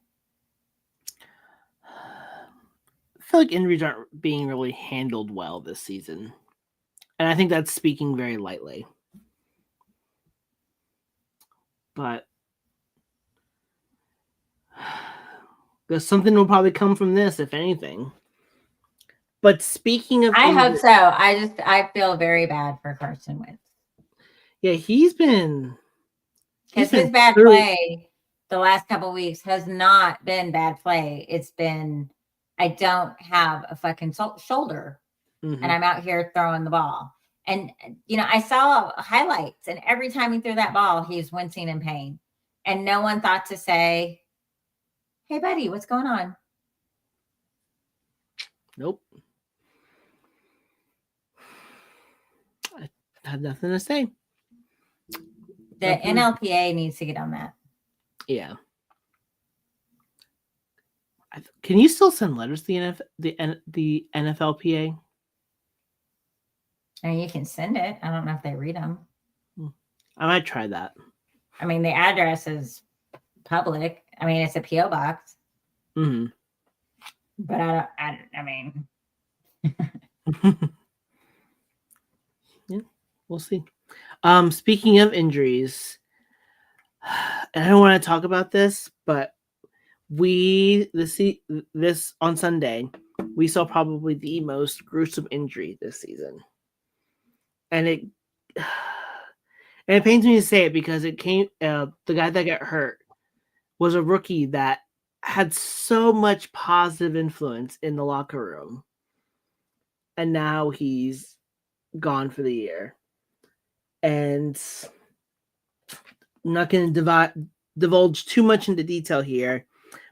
B: I feel like injuries aren't being really handled well this season. And I think that's speaking very lightly. But there's something will probably come from this, if anything. But speaking of,
C: I hope so. I feel very bad for Carson Wentz.
B: Yeah, he's been
C: because his bad play the last couple of weeks has not been bad play. It's been I don't have a fucking shoulder, and I'm out here throwing the ball. And I saw highlights, and every time he threw that ball, he's wincing in pain, and no one thought to say, hey, buddy, what's going on?
B: Nope. have nothing to say.
C: The NLPA needs to get on that.
B: Yeah. Can you still send letters to the NFLPA?
C: I mean, you can send it. I don't know if they read them.
B: I might try that.
C: I mean, the address is public. I mean, it's a PO box.
B: Mm-hmm.
C: But I mean,
B: yeah, we'll see. Speaking of injuries, and I don't want to talk about this, but this on Sunday, we saw probably the most gruesome injury this season, and it pains me to say it because it came. The guy that got hurt was a rookie that had so much positive influence in the locker room, and now he's gone for the year. And I'm not going to divulge too much into detail here,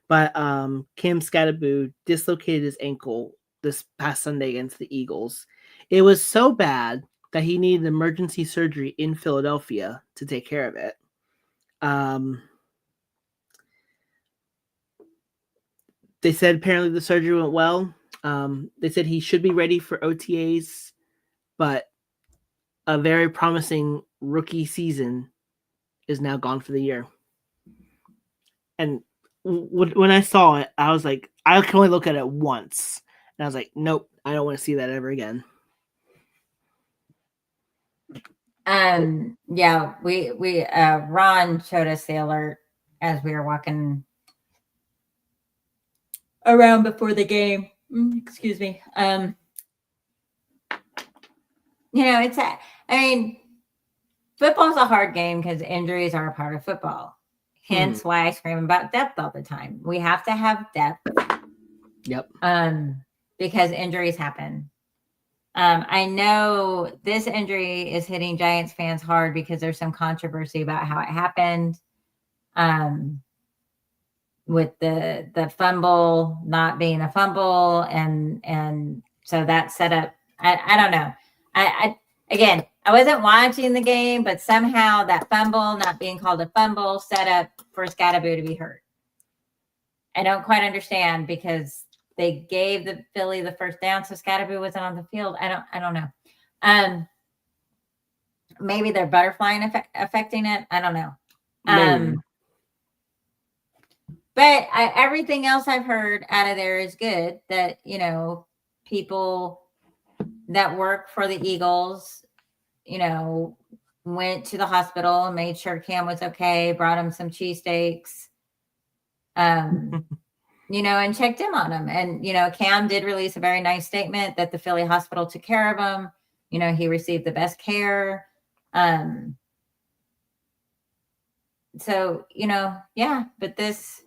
B: but Cam Scatterboo dislocated his ankle this past Sunday against the Eagles. It was so bad that he needed emergency surgery in Philadelphia to take care of it. They said apparently the surgery went well. They said he should be ready for OTAs, but a very promising rookie season is now gone for the year. And when I saw it, I was like, I can only look at it once. And I was like, nope, I don't want to see that ever again.
C: Yeah, we Ron showed us the alert as we were walking around before the game. Excuse me. I mean, football's a hard game because injuries are a part of football. Hence why I scream about depth all the time. We have to have depth.
B: Yep.
C: Because injuries happen. I know this injury is hitting Giants fans hard because there's some controversy about how it happened. With the fumble not being a fumble, and so that set up. I don't know. Again, I wasn't watching the game, but somehow that fumble not being called a fumble set up for Scatterboo to be hurt. I don't quite understand because they gave the Philly the first down, so Scatterboo wasn't on the field. I don't know. Maybe they're butterflying affecting it. I don't know. But everything else I've heard out of there is good. That people that work for the Eagles, went to the hospital and made sure Cam was okay, brought him some cheesesteaks, and checked in on him. And, Cam did release a very nice statement that the Philly hospital took care of him. He received the best care. So, yeah, but this.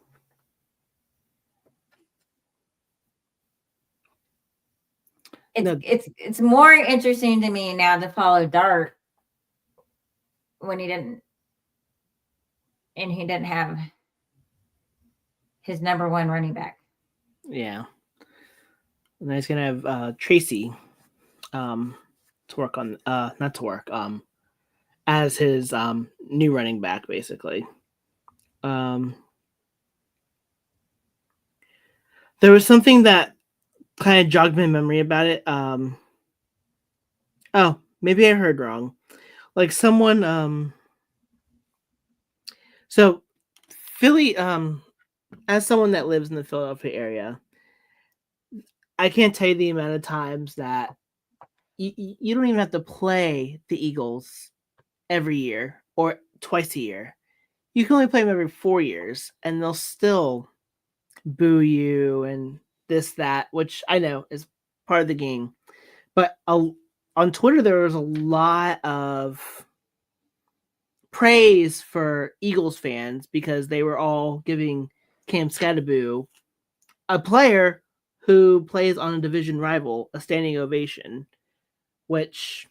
C: It's more interesting to me now to follow Dart when he didn't have his number one running back.
B: Yeah. And then he's going to have Tracy to work on, not to work, as his new running back, basically. There was something that kind of jogged my memory about it. Oh, maybe I heard wrong. Like someone, so Philly, as someone that lives in the Philadelphia area, I can't tell you the amount of times that you don't even have to play the Eagles every year or twice a year. You can only play them every 4 years, and they'll still boo you and this, that, which I know is part of the game. But on Twitter, there was a lot of praise for Eagles fans because they were all giving Cam Scatterboo, a player who plays on a division rival, a standing ovation, which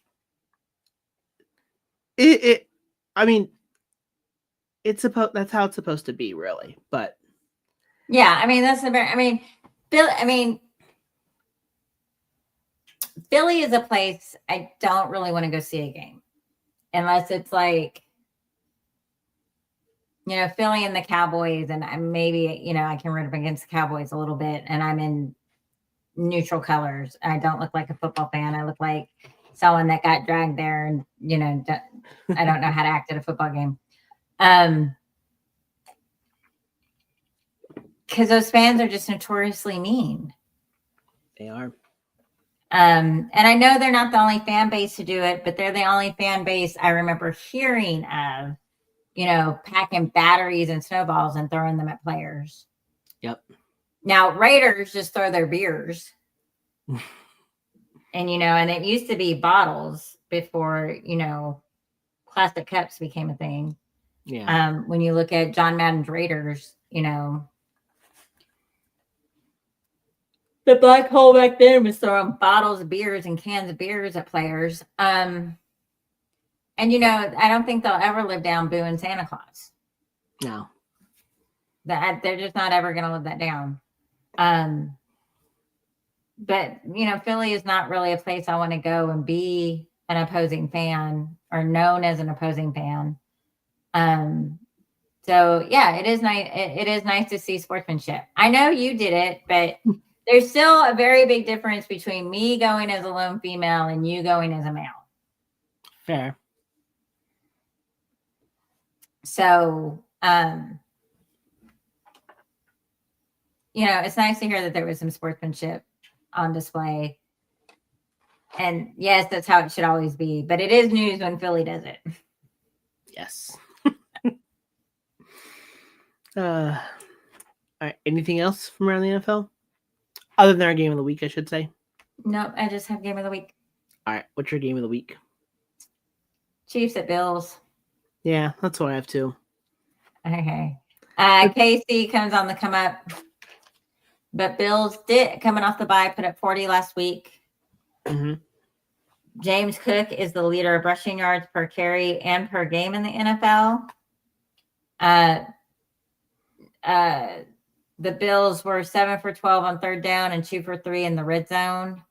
B: I mean, that's how it's supposed to be, really. But
C: yeah, I mean, Philly is a place I don't really want to go see a game. unless it's like, Philly and the Cowboys, and maybe, I can root up against the Cowboys a little bit, and I'm in neutral colors. I don't look like a football fan. I look like someone that got dragged there, and, I don't know how to act at a football game. Because those fans are just notoriously mean.
B: They are.
C: And I know they're not the only fan base to do it, but they're the only fan base I remember hearing of, packing batteries and snowballs and throwing them at players.
B: Yep.
C: Now, Raiders just throw their beers. And, and it used to be bottles before, plastic cups became a thing.
B: Yeah.
C: When you look at John Madden's Raiders, the black hole back then was throwing bottles of beers and cans of beers at players. And, I don't think they'll ever live down booing Santa Claus.
B: No.
C: They're just not ever going to live that down. But, Philly is not really a place I want to go and be an opposing fan or known as an opposing fan. So, yeah, it is nice. It is nice to see sportsmanship. I know you did it, but there's still a very big difference between me going as a lone female and you going as a male.
B: Fair.
C: So, it's nice to hear that there was some sportsmanship on display. And yes, that's how it should always be. But it is news when Philly does it.
B: Yes. All right. Anything else from around the NFL? Other than our game of the week, I should say.
C: Nope, I just have game of the week.
B: All right. What's your game of the week?
C: Chiefs at Bills.
B: Yeah, that's what I have too.
C: Okay. KC comes on the come up. But Bills did, coming off the bye, put up 40 last week.
B: Mm-hmm.
C: James Cook is the leader of rushing yards per carry and per game in the NFL. The Bills were 7 for 12 on third down and 2 for 3 in the red zone.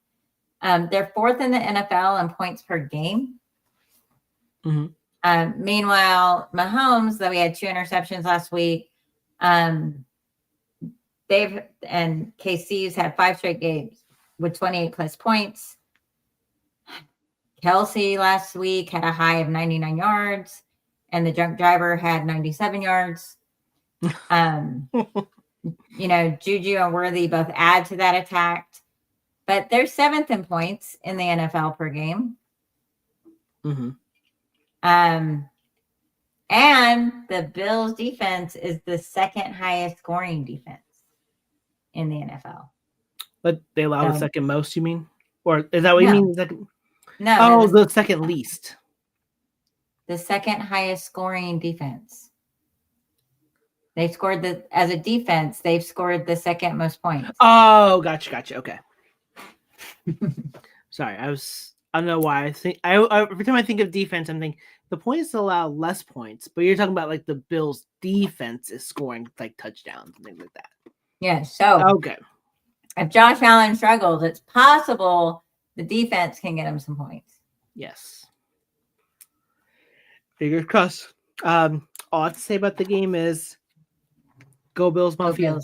C: They're fourth in the NFL in points per game.
B: Mm-hmm.
C: Meanwhile, Mahomes, though he had 2 interceptions last week, Dave and KC's had 5 straight games with 28 plus points. Kelsey last week had a high of 99 yards, and the drunk driver had 97 yards. Juju and Worthy both add to that attack, but they're 7th in points in the NFL per game.
B: Mm-hmm.
C: And the Bills defense is the 2nd highest scoring defense in the NFL.
B: But they allow the second most, you mean? Or is that what you mean?
C: No.
B: Oh, the second least.
C: The 2nd highest scoring defense. They scored as a defense, they've scored the 2nd most points.
B: Oh, gotcha. Okay. Sorry, I don't know why. Every time I think of defense, I'm thinking the points allow less points, but you're talking about like the Bills' defense is scoring like touchdowns and things like that.
C: Yeah. So
B: okay,
C: if Josh Allen struggles, it's possible the defense can get him some points.
B: Yes. Fingers crossed. All I have to say about the game is go Bills, Mafia.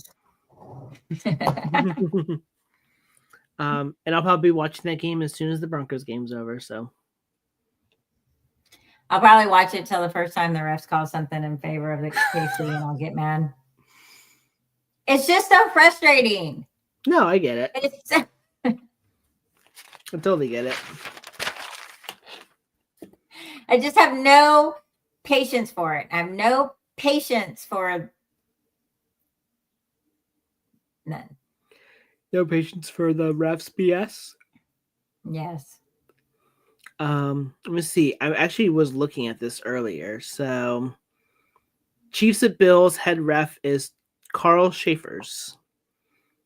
B: And I'll probably be watching that game as soon as the Broncos game's over. So
C: I'll probably watch it till the first time the refs call something in favor of the KC, and I'll get mad. It's just so frustrating.
B: No, I get it. I totally get it.
C: I just have no patience for it. I have no patience for none.
B: No patience for the refs BS.
C: Yes.
B: Let me see. I actually was looking at this earlier. So Chiefs at Bills head ref is Carl Schaefer's,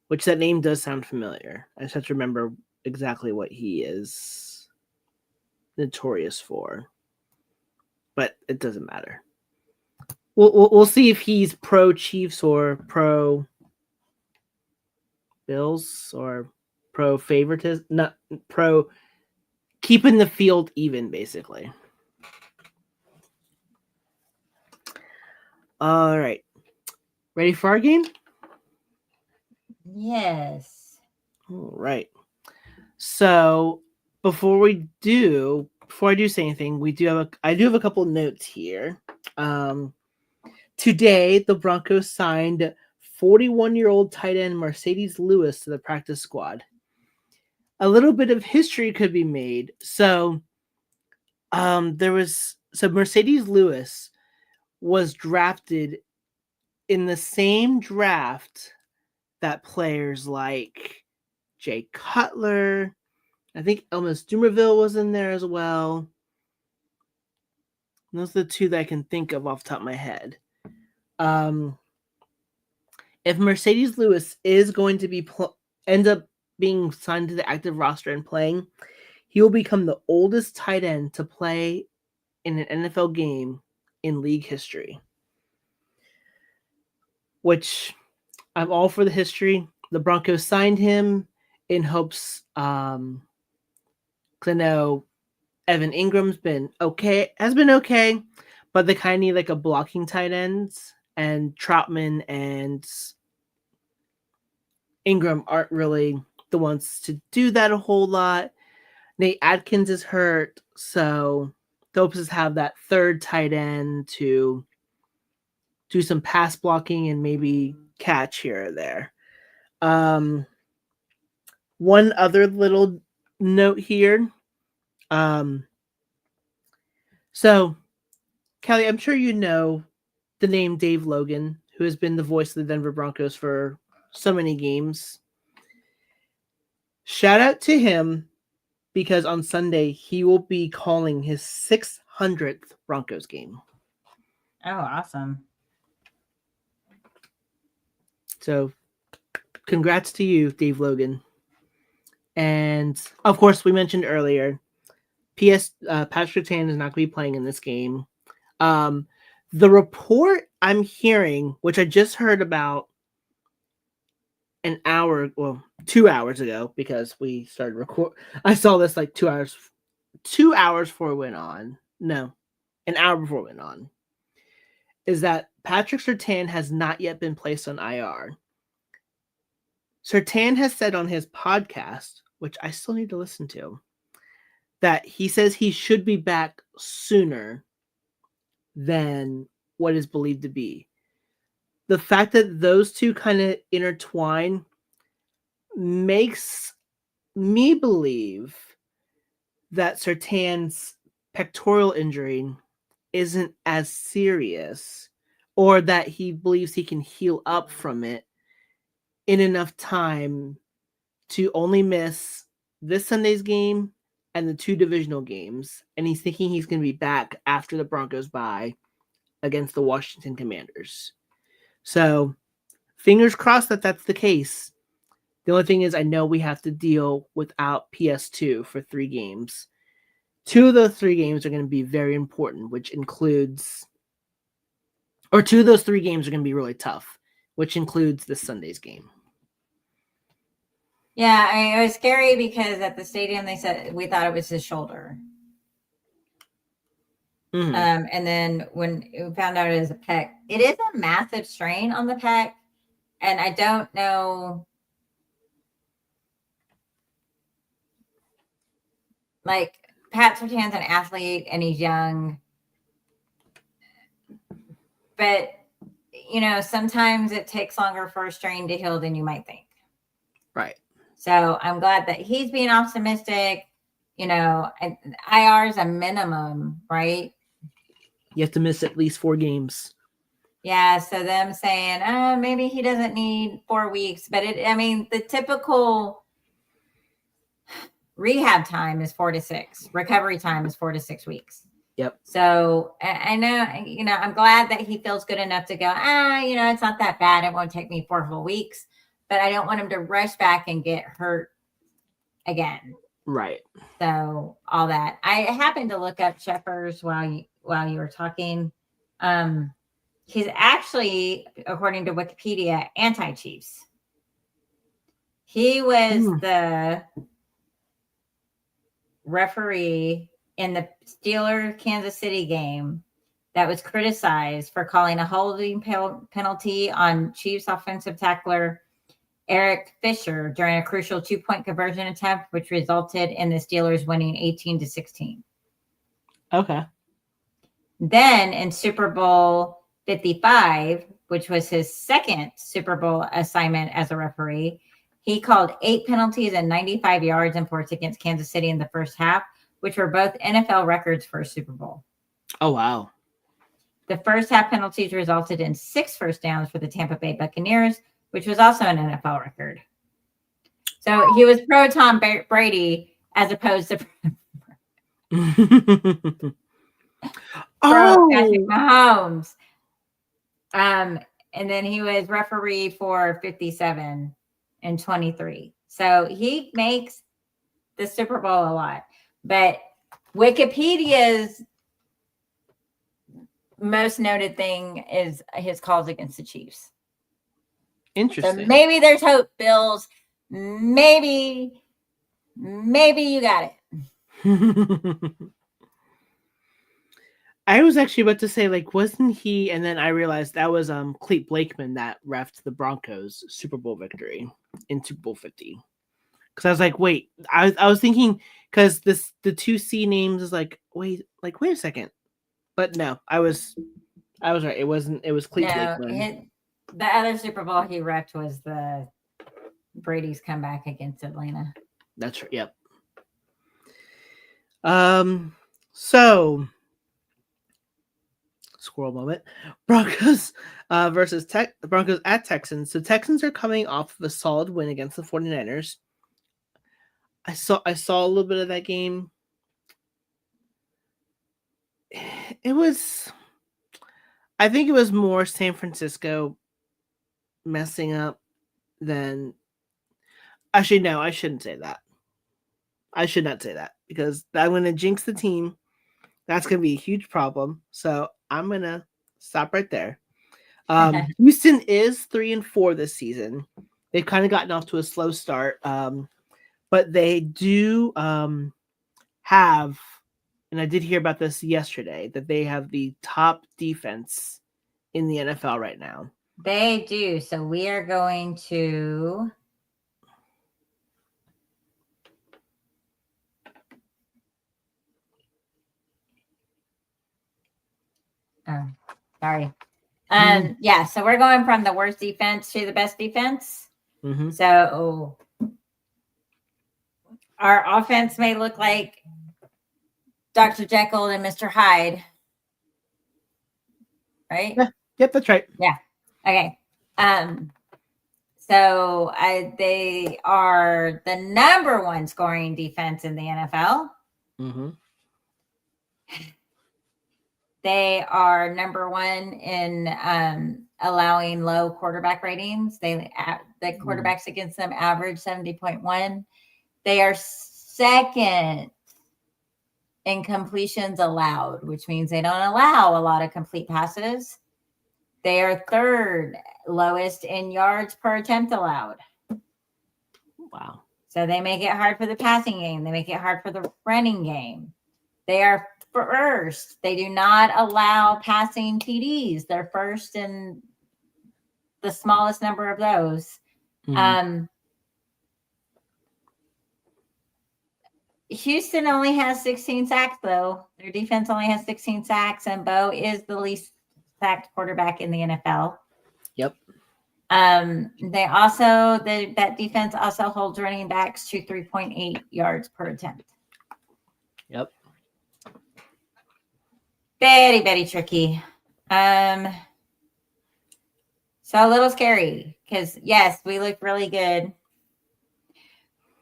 B: which that name does sound familiar. I just have to remember exactly what he is notorious for. But it doesn't matter. We'll see if he's pro Chiefs or pro Bills or pro favoritism, not pro keeping the field even, basically. All right. Ready for our game?
C: Yes.
B: All right. So before I do say anything, I do have a couple notes here. Today, the Broncos signed 41-year-old tight end Mercedes Lewis to the practice squad. A little bit of history could be made. So, Mercedes Lewis was drafted in the same draft that players like Jay Cutler, I think Elmas Dumerville was in there as well. Those are the two that I can think of off the top of my head. If Mercedes Lewis is going to be end up being signed to the active roster and playing, he will become the oldest tight end to play in an NFL game in league history. Which I'm all for the history. The Broncos signed him in hopes. I know Evan Ingram's has been okay, but they kind of need like a blocking tight ends, and Troutman and Ingram aren't really the ones to do that a whole lot. Nate Atkins is hurt, so the hopes is have that third tight end to do some pass blocking and maybe catch here or there. One other little note here. So, Kelly, I'm sure you know the name Dave Logan, who has been the voice of the Denver Broncos for so many games. Shout out to him because on Sunday he will be calling his 600th Broncos game.
C: Oh, awesome.
B: So, congrats to you, Dave Logan. And, of course, we mentioned earlier, Patrick Surtain is not going to be playing in this game. The report I'm hearing, which I just heard about 2 hours ago, because we started I saw this like 2 hours before it went on. No, an hour before it went on. Is that Patrick Surtain has not yet been placed on IR. Surtain has said on his podcast, which I still need to listen to, that he says he should be back sooner than what is believed to be. The fact that those two kind of intertwine makes me believe that Surtain's pectoral injury isn't as serious, or that he believes he can heal up from it in enough time to only miss this Sunday's game and the 2 divisional games, and he's thinking he's going to be back after the Broncos bye against the Washington Commanders. So, fingers crossed that that's the case. The only thing is, I know we have to deal without PS2 for 3 games. 2 of those 3 games are going to be very important, two of those 3 games are going to be really tough, which includes this Sunday's game.
C: Yeah, I mean, it was scary because at the stadium they said we thought it was his shoulder.
B: Mm-hmm.
C: And then when we found out it was a pec, it is a massive strain on the pec. And I don't know, like, Pat Surtain's an athlete and he's young. But, sometimes it takes longer for a strain to heal than you might think.
B: Right.
C: So I'm glad that he's being optimistic. IR is a minimum, right?
B: You have to miss at least 4 games.
C: Yeah, so them saying, maybe he doesn't need 4 weeks. But the typical rehab time is 4 to 6. Recovery time is 4 to 6 weeks.
B: Yep.
C: So I know, I'm glad that he feels good enough to go, it's not that bad. It won't take me 4 whole weeks. But I don't want him to rush back and get hurt again.
B: Right.
C: So all that. I happened to look up Shepard's while you were talking. He's actually, according to Wikipedia, anti-Chiefs. He was the referee in the Steelers Kansas City game that was criticized for calling a holding penalty on Chiefs offensive tackler Eric Fisher during a crucial 2-point conversion attempt, which resulted in the Steelers winning 18-16.
B: Okay.
C: Then in Super Bowl 55, which was his second Super Bowl assignment as a referee, he called 8 penalties and 95 yards and force against Kansas City in the first half, which were both NFL records for a Super Bowl.
B: Oh, wow.
C: The first half penalties resulted in 6 first downs for the Tampa Bay Buccaneers, which was also an NFL record. So he was pro Tom Brady as opposed to pro Patrick Mahomes. And then he was referee for 57 and 23. So he makes the Super Bowl a lot. But Wikipedia's most noted thing is his calls against the Chiefs.
B: Interesting.
C: So maybe there's hope, Bills. Maybe you got it.
B: I was actually about to say, like, wasn't he? And then I realized that was Clete Blakeman that refed the Broncos Super Bowl victory in Super Bowl 50. Because I was like, wait, I was thinking because the 2C names is like, wait a second, but no, I was right. It wasn't. It was Clete Blakeman.
C: The other Super Bowl he wrecked was the Brady's comeback against Atlanta.
B: That's right. Yep. So squirrel moment. Broncos versus Broncos at Texans. So Texans are coming off of a solid win against the 49ers. I saw a little bit of that game. I think it was more San Francisco messing up than. Actually, no, I shouldn't say that. I should not say that because I'm going to jinx the team. That's going to be a huge problem. So I'm going to stop right there. Houston is 3-4 this season. They've kind of gotten off to a slow start. But they do have, and I did hear about this yesterday, that they have the top defense in the NFL right now.
C: They do. So we are going to sorry. Yeah, so we're going from the worst defense to the best defense.
B: Mm-hmm.
C: So our offense may look like Dr. Jekyll and Mr. Hyde. Right?
B: Yeah. Yep, that's right.
C: Yeah. Okay. So they are the number 1 scoring defense in the NFL.
B: Mm-hmm.
C: They are number 1 in allowing low quarterback ratings. The quarterbacks against them average 70.1. They are second in completions allowed, which means they don't allow a lot of complete passes. They are third lowest in yards per attempt allowed.
B: Wow.
C: So they make it hard for the passing game. They make it hard for the running game. They are first. They do not allow passing TDs. They're first in the smallest number of those. Mm-hmm. Houston only has 16 sacks, though. Their defense only has 16 sacks, and Bo is the least sacked quarterback in the NFL.
B: Yep.
C: They also that defense also holds running backs to 3.8 yards per attempt.
B: Yep.
C: Very, very tricky. So a little scary because yes, we look really good,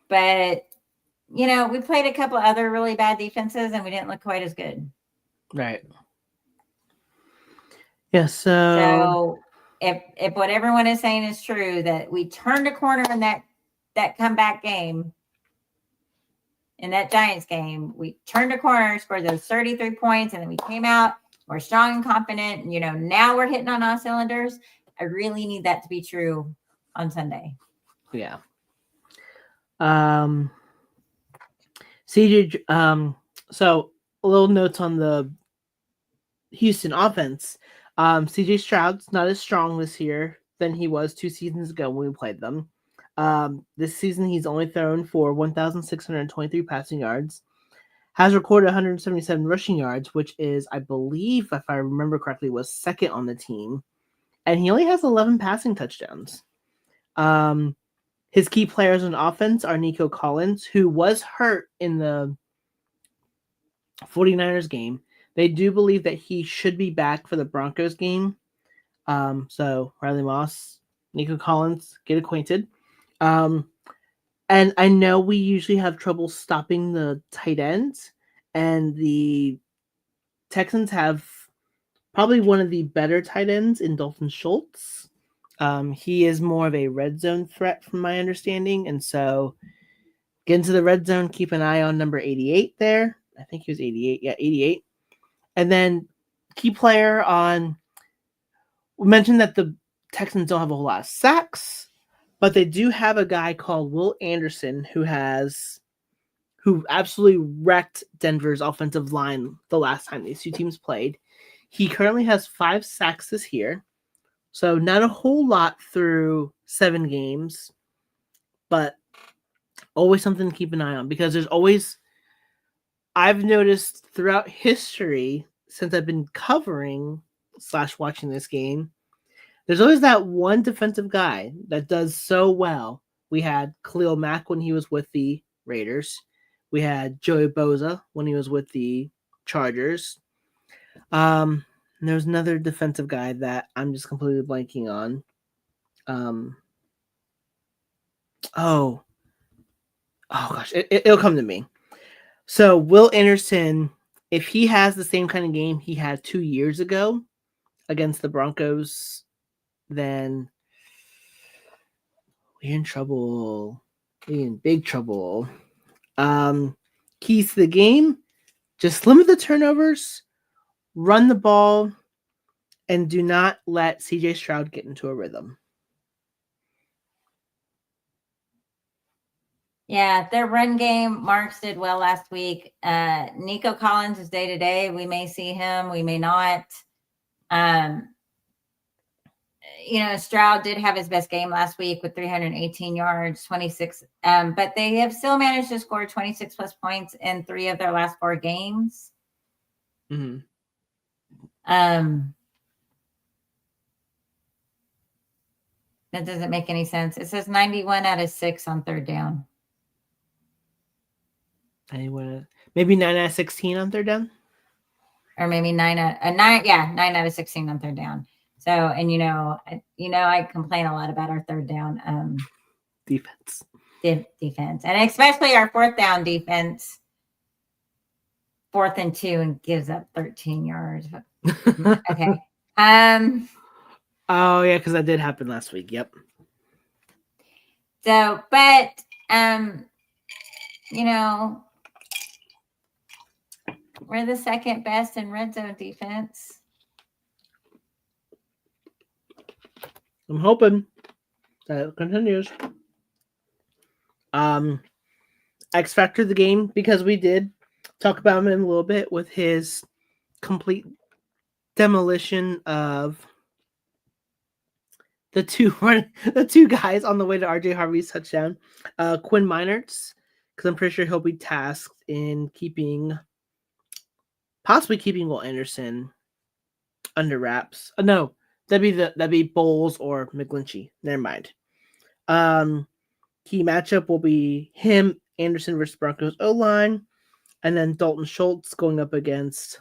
C: but we played a couple other really bad defenses and we didn't look quite as good.
B: Right. Yeah. So
C: if what everyone is saying is true, that we turned a corner in that comeback game, in that Giants game, we turned a corner, scored those 33 points, and then we came out, we're strong and confident. And, now we're hitting on all cylinders. I really need that to be true on Sunday.
B: Yeah. CJ, so a little notes on the Houston offense. CJ Stroud's not as strong this year than he was 2 seasons ago when we played them. This season, he's only thrown for 1,623 passing yards, has recorded 177 rushing yards, which is, I believe, if I remember correctly, was second on the team. And he only has 11 passing touchdowns. His key players on offense are Nico Collins, who was hurt in the 49ers game. They do believe that he should be back for the Broncos game. So Riley Moss, Nico Collins, get acquainted. And I know we usually have trouble stopping the tight ends, and the Texans have probably one of the better tight ends in Dalton Schultz. He is more of a red zone threat from my understanding, and so get into the red zone, keep an eye on number 88 there. I think he was 88. Yeah, 88. And then key player on, we mentioned that the Texans don't have a whole lot of sacks, but they do have a guy called Will Anderson who absolutely wrecked Denver's offensive line the last time these two teams played. He currently has 5 sacks this year, so not a whole lot through 7 games, but always something to keep an eye on, because there's always, I've noticed throughout history since I've been covering / watching this game, there's always that one defensive guy that does so well. We had Khalil Mack when he was with the Raiders. We had Joey Bosa when he was with the Chargers. And there's another defensive guy that I'm just completely blanking on. Oh gosh, it'll come to me. So Will Anderson, if he has the same kind of game he had 2 years ago against the Broncos, then we're in trouble. We're in big trouble. Keys to the game: just limit the turnovers, run the ball, and do not let CJ Stroud get into a rhythm.
C: Yeah, their run game, Marks did well last week. Nico Collins is day to day. We may see him, we may not. Stroud did have his best game last week with 318 yards, 26. But they have still managed to score 26 plus points in 3 of their last 4 games.
B: Mm-hmm.
C: That doesn't make any sense. It says 91 out of 6 on third down.
B: Maybe 9 out of 16 on third down,
C: or maybe 9 out of 16 on third down. So, and I complain a lot about our third down
B: defense,
C: defense, and especially our fourth down defense. 4th and 2 and gives up 13 yards. Okay.
B: Oh yeah, because that did happen last week. Yep.
C: So, but we're the second best in red zone defense.
B: I'm hoping that it continues. X factor of the game, because we did talk about him a little bit with his complete demolition of the two guys on the way to RJ Harvey's touchdown. Quinn Meinerz, because I'm pretty sure he'll be tasked in possibly keeping Will Anderson under wraps. No, that'd be Bowles or McGlinchey. Never mind. Key matchup will be him, Anderson versus Broncos O-line, and then Dalton Schultz going up against.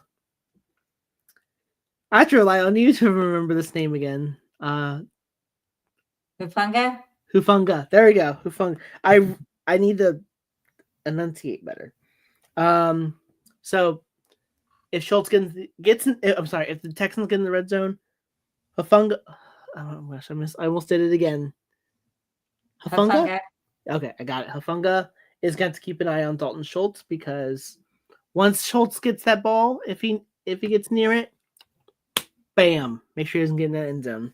B: I have to rely on you to remember this name again. Hufanga. There we go. Hufanga. I need to enunciate better. So if Schultz if the Texans get in the red zone, Hufanga. Oh gosh, I almost did it again. Hufanga? Okay, I got it. Hufanga is going to keep an eye on Dalton Schultz, because once Schultz gets that ball, if he gets near it, bam, make sure he doesn't get in that end zone.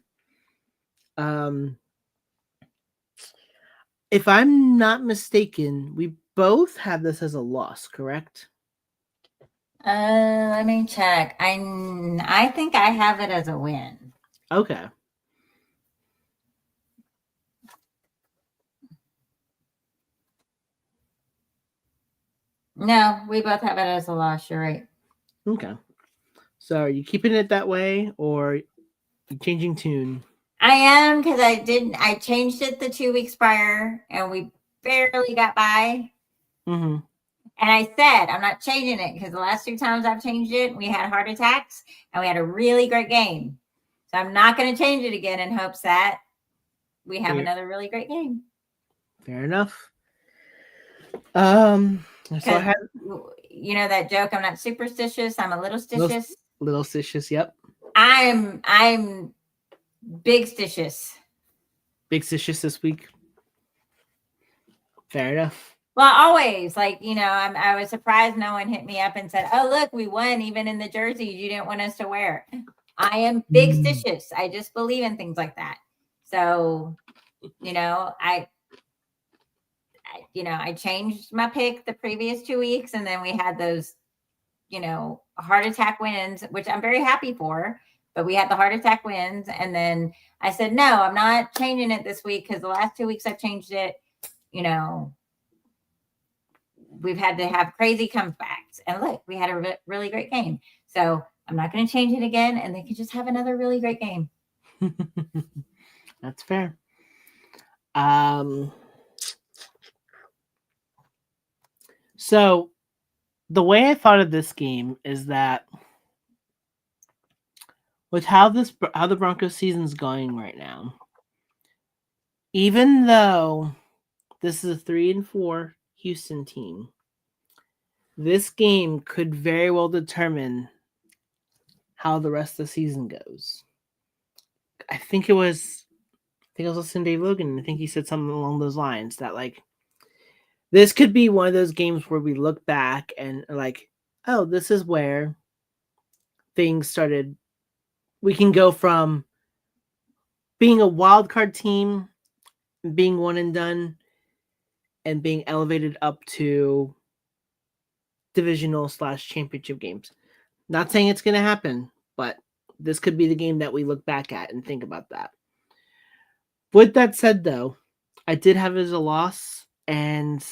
B: If I'm not mistaken, we both have this as a loss, correct?
C: Let me check. I think I have it as a win.
B: Okay.
C: No, we both have it as a loss. You're right.
B: Okay. So are you keeping it that way or you changing tune?
C: I am, because I changed it the 2 weeks prior and we barely got by.
B: Mm-hmm.
C: And I said, I'm not changing it because the last 2 times I've changed it, we had heart attacks and we had a really great game. So I'm not going to change it again in hopes that we have another really great game.
B: Fair enough. So I had
C: You know that joke, I'm not superstitious, I'm a little stitious.
B: little stitious, yep.
C: I'm big stitious.
B: Big stitious this week. Fair enough.
C: Well, always, like, I was surprised no one hit me up and said, "Oh, look, we won even in the jerseys you didn't want us to wear." I am big stitious. I just believe in things like that. So, I changed my pick the previous 2 weeks, and then we had those, heart attack wins, which I'm very happy for. But we had the heart attack wins, and then I said, "No, I'm not changing it this week because the last 2 weeks I've changed it. We've had to have crazy comebacks, and look, we had a really great game. So I'm not going to change it again, and they can just have another really great game."
B: That's fair. So the way I thought of this game is that with how the Broncos season's going right now, even though this is a 3-4 Houston team, this game could very well determine how the rest of the season goes. I think I was listening to Dave Logan, and I think he said something along those lines that like this could be one of those games where we look back and like, oh, this is where things started. We can go from being a wild card team, being one and done, and being elevated up to divisional / championship games. Not saying it's going to happen, but this could be the game that we look back at and think about that. With that said, though, I did have it as a loss, and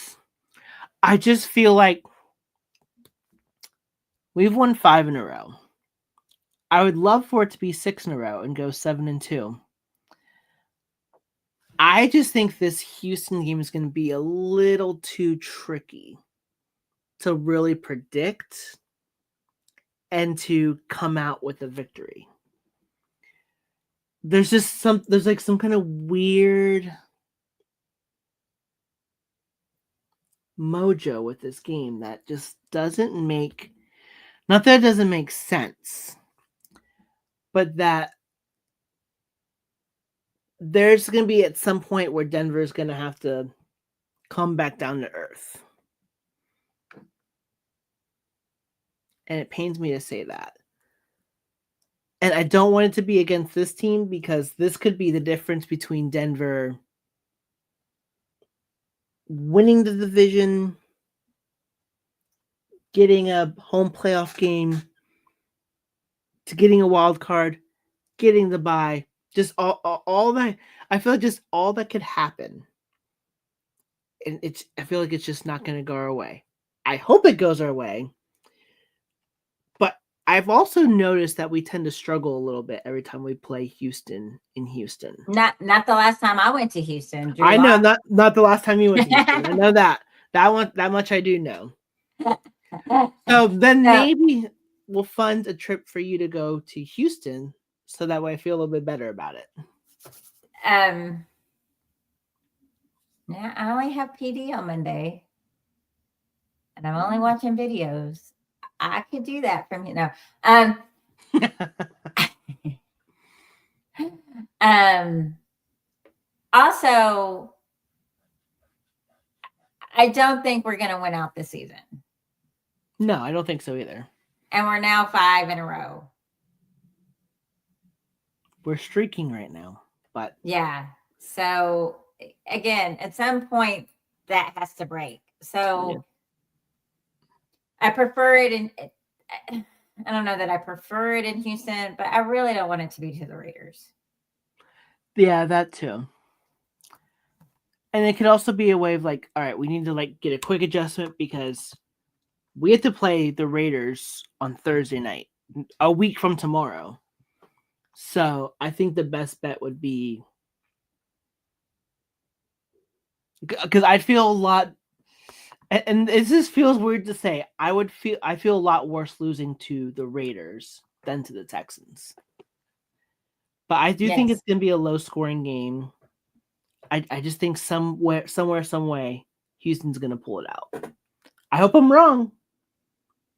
B: I just feel like we've won 5 in a row. I would love for it to be 6 in a row and go 7-2. I just think this Houston game is going to be a little too tricky to really predict and to come out with a victory. There's some kind of weird mojo with this game that just doesn't make, not that it doesn't make sense, but that there's going to be at some point where Denver is going to have to come back down to earth. And it pains me to say that. And I don't want it to be against this team because this could be the difference between Denver winning the division, getting a home playoff game, to getting a wild card, getting the bye, just all that. I feel like just all that could happen. And I feel like it's just not going to go our way. I hope it goes our way. But I've also noticed that we tend to struggle a little bit every time we play Houston in Houston.
C: Not the last time I went to Houston.
B: I know, not the last time you went to Houston. I know that much I do know. So then maybe we'll fund a trip for you to go to Houston, so that way I feel a little bit better about it.
C: Yeah, I only have PD on Monday, and I'm only watching videos. I could do that from here. No. Also, I don't think we're going to win out this season.
B: No, I don't think so either.
C: And we're now 5 in a row.
B: We're streaking right now, but
C: yeah. So again, at some point that has to break. So yeah. I prefer it I don't know that I prefer it in Houston, but I really don't want it to be to the Raiders.
B: Yeah, that too. And it could also be a way of like, all right, we need to like get a quick adjustment because we have to play the Raiders on Thursday night, a week from tomorrow. So I think the best bet would be because I'd feel a lot, and it just feels weird to say. I feel a lot worse losing to the Raiders than to the Texans. But I do think
C: Yes.
B: it's gonna be a low scoring game. I just think some way, Houston's gonna pull it out. I hope I'm wrong,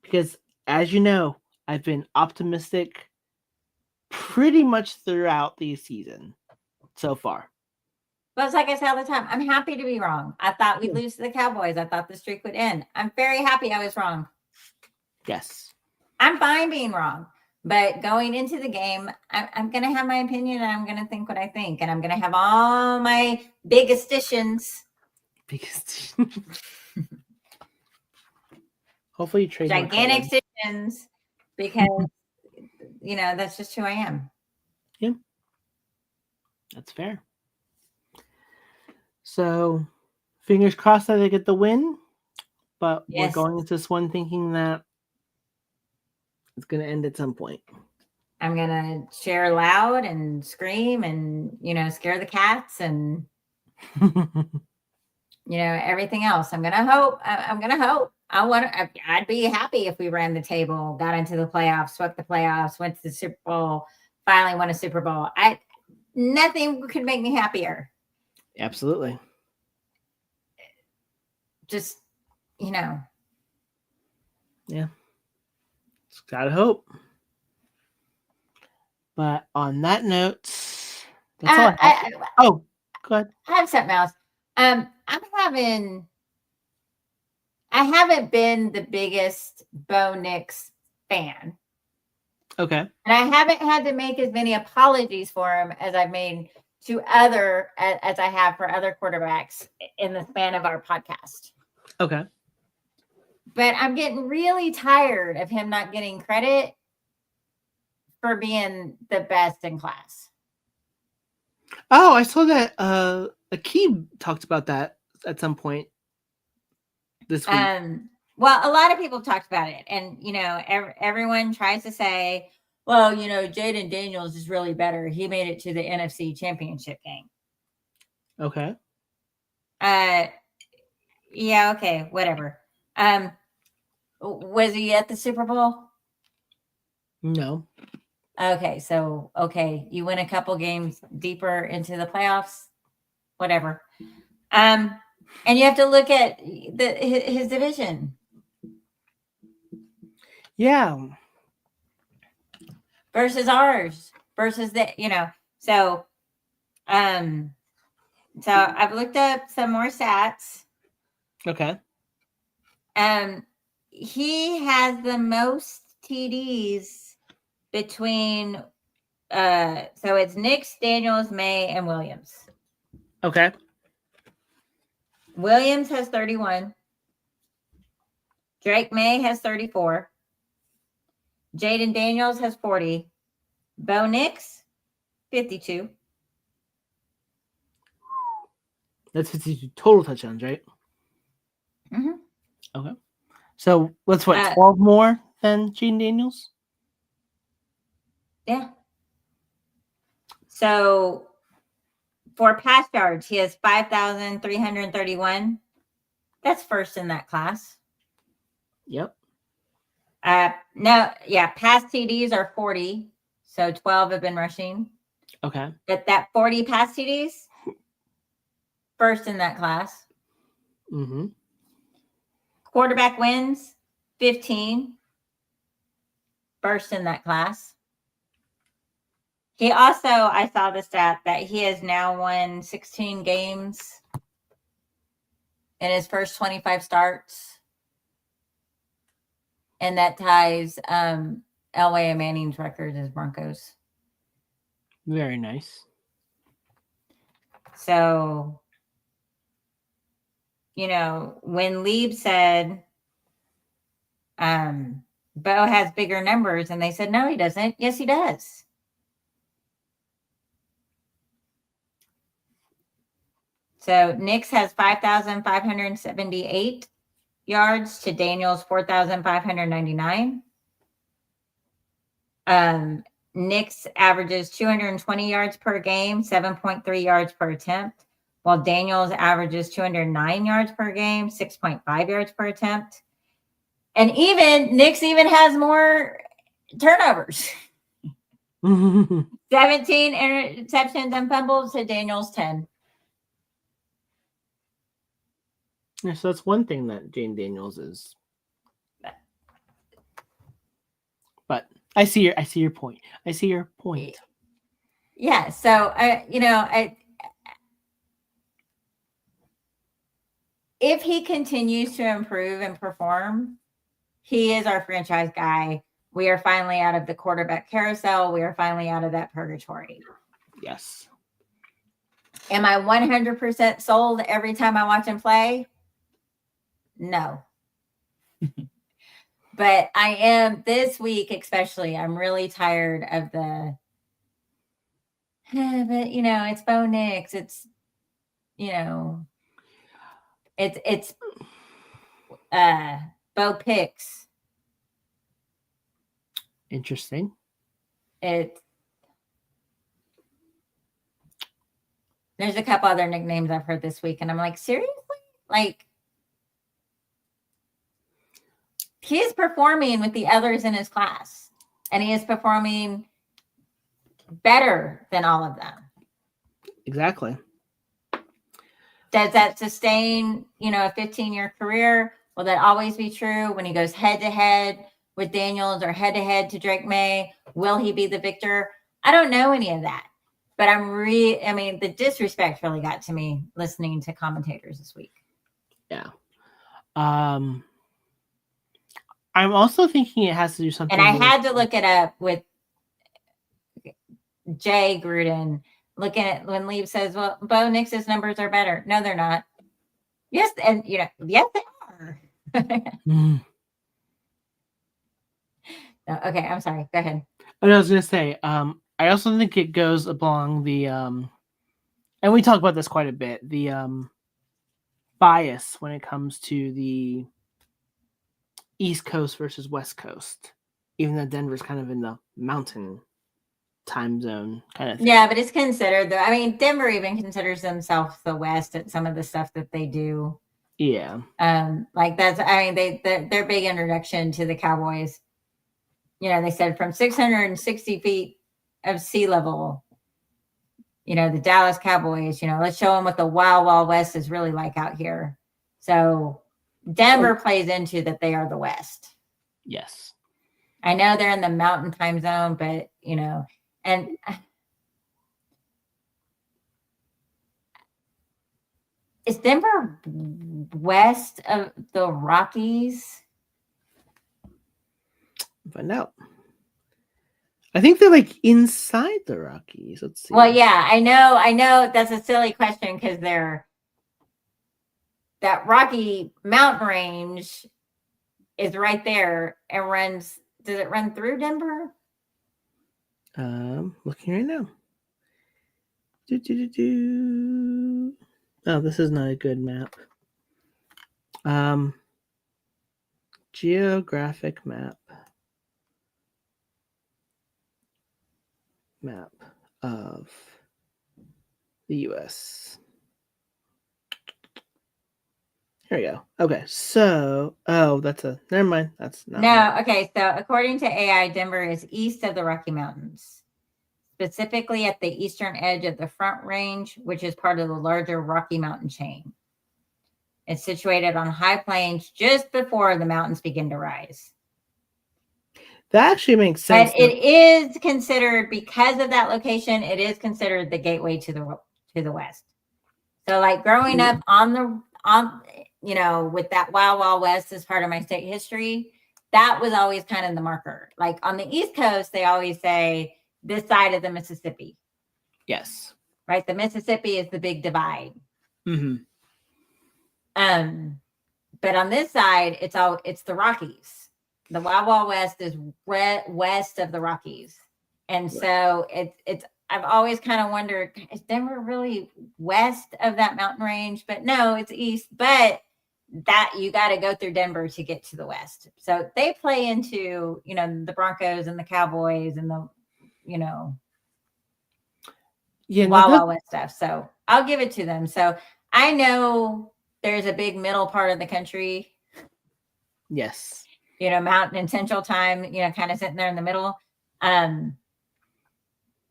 B: because as you know, I've been optimistic pretty much throughout the season so far.
C: But it's like I say all the time, I'm happy to be wrong. I thought we'd lose to the Cowboys. I thought the streak would end. I'm very happy I was wrong.
B: Yes.
C: I'm fine being wrong. But going into the game, I'm going to have my opinion and I'm going to think what I think. And I'm going to have all my big additions.
B: Because hopefully you trade
C: Gigantic additions. Because, that's just who I am.
B: Yeah. That's fair. So, fingers crossed that they get the win. But
C: Yes.
B: we're going into this one thinking that it's going to end at some point.
C: I'm going to cheer loud and scream and, scare the cats and, everything else. I'm going to hope. I'd be happy if we ran the table, got into the playoffs, swept the playoffs, went to the Super Bowl, finally won a Super Bowl. Nothing could make me happier.
B: Absolutely.
C: Just,
B: Yeah. Just gotta hope. But on that note, that's all. Go ahead.
C: I have something else. I haven't been the biggest Bo Nix fan.
B: Okay.
C: And I haven't had to make as many apologies for him as I've made to as I have for other quarterbacks in the span of our podcast.
B: Okay.
C: But I'm getting really tired of him not getting credit for being the best in class.
B: Oh, I saw that Akib talked about that at some point this week.
C: Well, a lot of people talked about it, and everyone tries to say, well, Jaden Daniels is really better. He made it to the NFC Championship game.
B: Okay.
C: Yeah, okay, whatever. Was he at the Super Bowl?
B: No.
C: Okay, so you win a couple games deeper into the playoffs, whatever. And you have to look at his division.
B: Yeah.
C: Versus ours, versus so I've looked up some more stats.
B: Okay.
C: He has the most TDs between so it's Nix, Daniels, May, and Williams.
B: Okay.
C: Williams has 31. Drake May has 34. Jaden Daniels has 40. Bo Nix, 52.
B: That's 52 total touchdowns, right?
C: Mm-hmm.
B: Okay. So what's 12 more than Jaden Daniels?
C: Yeah. So for pass yards, he has 5,331. That's first in that class.
B: Yep.
C: Pass TDs are 40. So 12 have been rushing.
B: Okay.
C: But that 40 pass TDs, first in that class.
B: Mm-hmm.
C: Quarterback wins, 15. First in that class. He also, I saw the stat that he has now won 16 games in his first 25 starts. And that ties Elway and Manning's record as Broncos.
B: Very nice.
C: So, when Lieb said Bo has bigger numbers. And they said, no, he doesn't. Yes, he does. So Nick's has 5,578 yards to Daniel's 4,599. Nick's averages 220 yards per game, 7.3 yards per attempt, while Daniel's averages 209 yards per game, 6.5 yards per attempt. And Nick's even has more turnovers. 17 interceptions and fumbles to Daniel's 10.
B: Yeah, so that's one thing that Jane Daniels is. But I see your point. I see your point.
C: Yeah. So if he continues to improve and perform, he is our franchise guy. We are finally out of the quarterback carousel. We are finally out of that purgatory.
B: Yes.
C: Am I 100% sold every time I watch him play? No. But I am this week, especially. I'm really tired of but it's Bo Nix. It's it's Bo Picks.
B: Interesting.
C: There's a couple other nicknames I've heard this week, and I'm like, seriously? Like, he is performing with the others in his class, and he is performing better than all of them.
B: Exactly.
C: Does that sustain, a 15-year career? Will that always be true when he goes head-to-head with Daniels or head-to-head to Drake May? Will he be the victor? I don't know any of that. But the disrespect really got to me listening to commentators this week.
B: Yeah. I'm also thinking it has to do something.
C: And I had to look it up with Jay Gruden, looking at when Lieb says, well, Bo Nix's numbers are better. No, they're not. Yes, and yes, they are.
B: Mm.
C: No, okay, I'm sorry. Go ahead.
B: What I was gonna say, I also think it goes along the and we talk about this quite a bit, the bias when it comes to the East Coast versus West Coast, even though Denver's kind of in the mountain time zone kind of thing.
C: Yeah, but it's considered Denver even considers themselves the West at some of the stuff that they do.
B: Yeah.
C: Their big introduction to the Cowboys, they said from 660 feet of sea level, the Dallas Cowboys, let's show them what the Wild Wild West is really like out here. So Denver plays into that they are the West.
B: Yes.
C: I know they're in the mountain time zone, but, and is Denver west of the Rockies?
B: Find out. I think they're like inside the Rockies. Let's see.
C: Well, yeah, I know that's a silly question because that Rocky Mountain range is right there and does it run through Denver?
B: Looking right now. Oh, this is not a good map. Geographic map of the U.S. Here we go. Okay, so never mind. That's not
C: No. Okay, so according to AI, Denver is east of the Rocky Mountains, specifically at the eastern edge of the Front Range, which is part of the larger Rocky Mountain chain. It's situated on high plains just before the mountains begin to rise.
B: That actually makes sense.
C: But it is considered, because of that location, it is considered the gateway to the West. So, like growing up with that Wild Wild West as part of my state history, that was always kind of the marker. Like on the East Coast, they always say this side of the Mississippi.
B: Yes.
C: Right. The Mississippi is the big divide.
B: Mm-hmm.
C: But on this side, it's the Rockies. The Wild Wild West is west of the Rockies. And so it's I've always kind of wondered, is Denver really west of that mountain range? But no, it's east. But that you got to go through Denver to get to the west. So they play into, the Broncos and the Cowboys and the, Wild Wild West stuff. So I'll give it to them. So I know there's a big middle part of the country.
B: Yes.
C: Mountain and Central Time, kind of sitting there in the middle.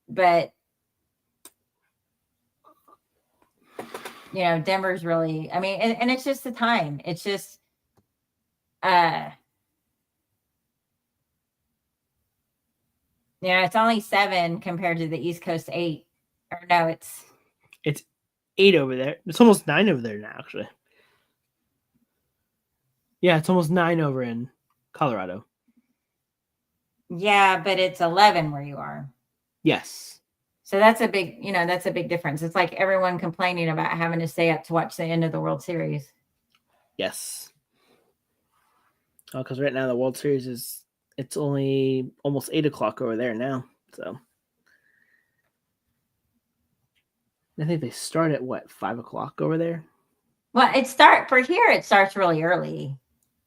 C: But Denver's really, and it's just the time. It's just it's only 7 compared to the East Coast 8. Or no, it's
B: 8 over there. It's almost 9 over there now, actually. Yeah, it's almost 9 over in Colorado.
C: Yeah, but it's 11 where you are.
B: Yes.
C: So that's a big, that's a big difference. It's like everyone complaining about having to stay up to watch the end of the World Series.
B: Yes. Oh, because right now the World Series it's only almost 8 o'clock over there now. So I think they start at 5 o'clock over there?
C: Well, it starts really early.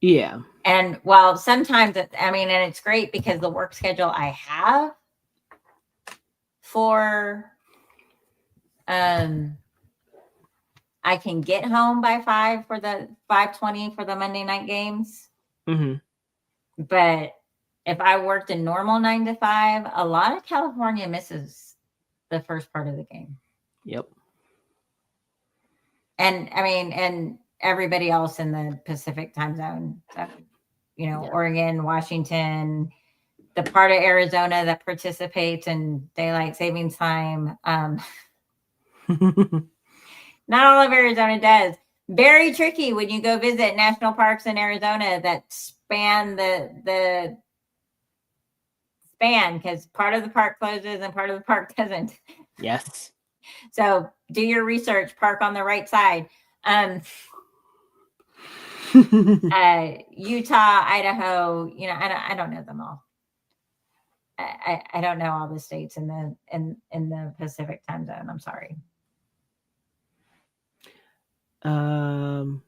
B: Yeah.
C: And well, sometimes and it's great because the work schedule I have for I can get home by 5 for the 5:20 for the Monday night games.
B: Mm-hmm.
C: But if I worked a normal 9 to 5, a lot of California misses the first part of the game.
B: Yep.
C: And and everybody else in the Pacific time zone, Oregon, Washington, the part of Arizona that participates in daylight savings time. Not all of Arizona does. Very tricky when you go visit national parks in Arizona that span the span, because part of the park closes and part of the park doesn't.
B: Yes.
C: So do your research, park on the right side. Utah, Idaho, I don't know them all. I don't know all the states in the Pacific time zone. I'm sorry.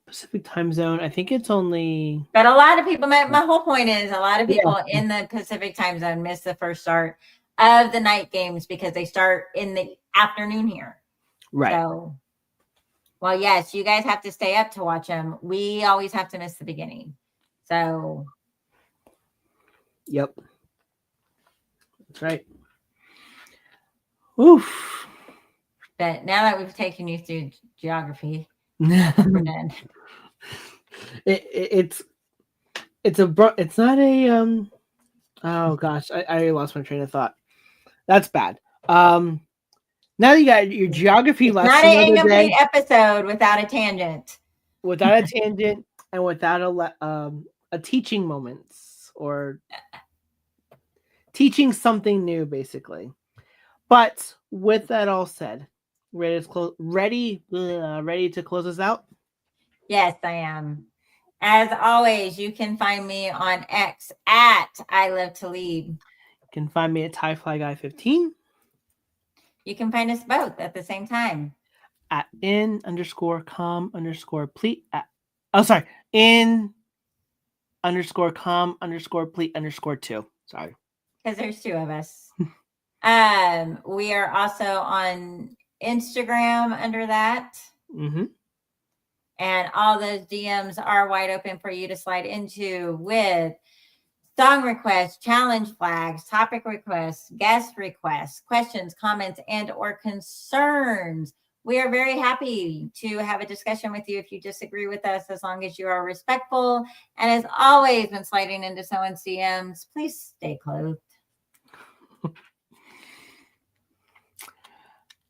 B: Pacific time zone. I think it's only.
C: But a lot of people. My whole point is a lot of people in the Pacific time zone miss the first start of the night games because they start in the afternoon here.
B: Right.
C: So, well, yes, you guys have to stay up to watch them. We always have to miss the beginning. So.
B: Yep. That's right. Oof.
C: But now that we've taken you through geography,
B: we're
C: done.
B: It's not a oh gosh, I lost my train of thought. That's bad. Now that you got your geography lesson.
C: Not an incomplete episode without a tangent.
B: Without a tangent and without a teaching moments or teaching something new, basically. But with that all said, ready to close us out?
C: Yes, I am. As always, you can find me on X at I Love to Lead.
B: You can find me at TieFlyGuy15.
C: You can find us both at the same time.
A: At in_com_plete. in_com_plete_2. Sorry.
C: Because there's 2 of us. We are also on Instagram under that.
B: Mm-hmm.
C: And all those DMs are wide open for you to slide into with song requests, challenge flags, topic requests, guest requests, questions, comments, and or concerns. We are very happy to have a discussion with you if you disagree with us, as long as you are respectful. And as always, when sliding into someone's DMs, please stay clothed.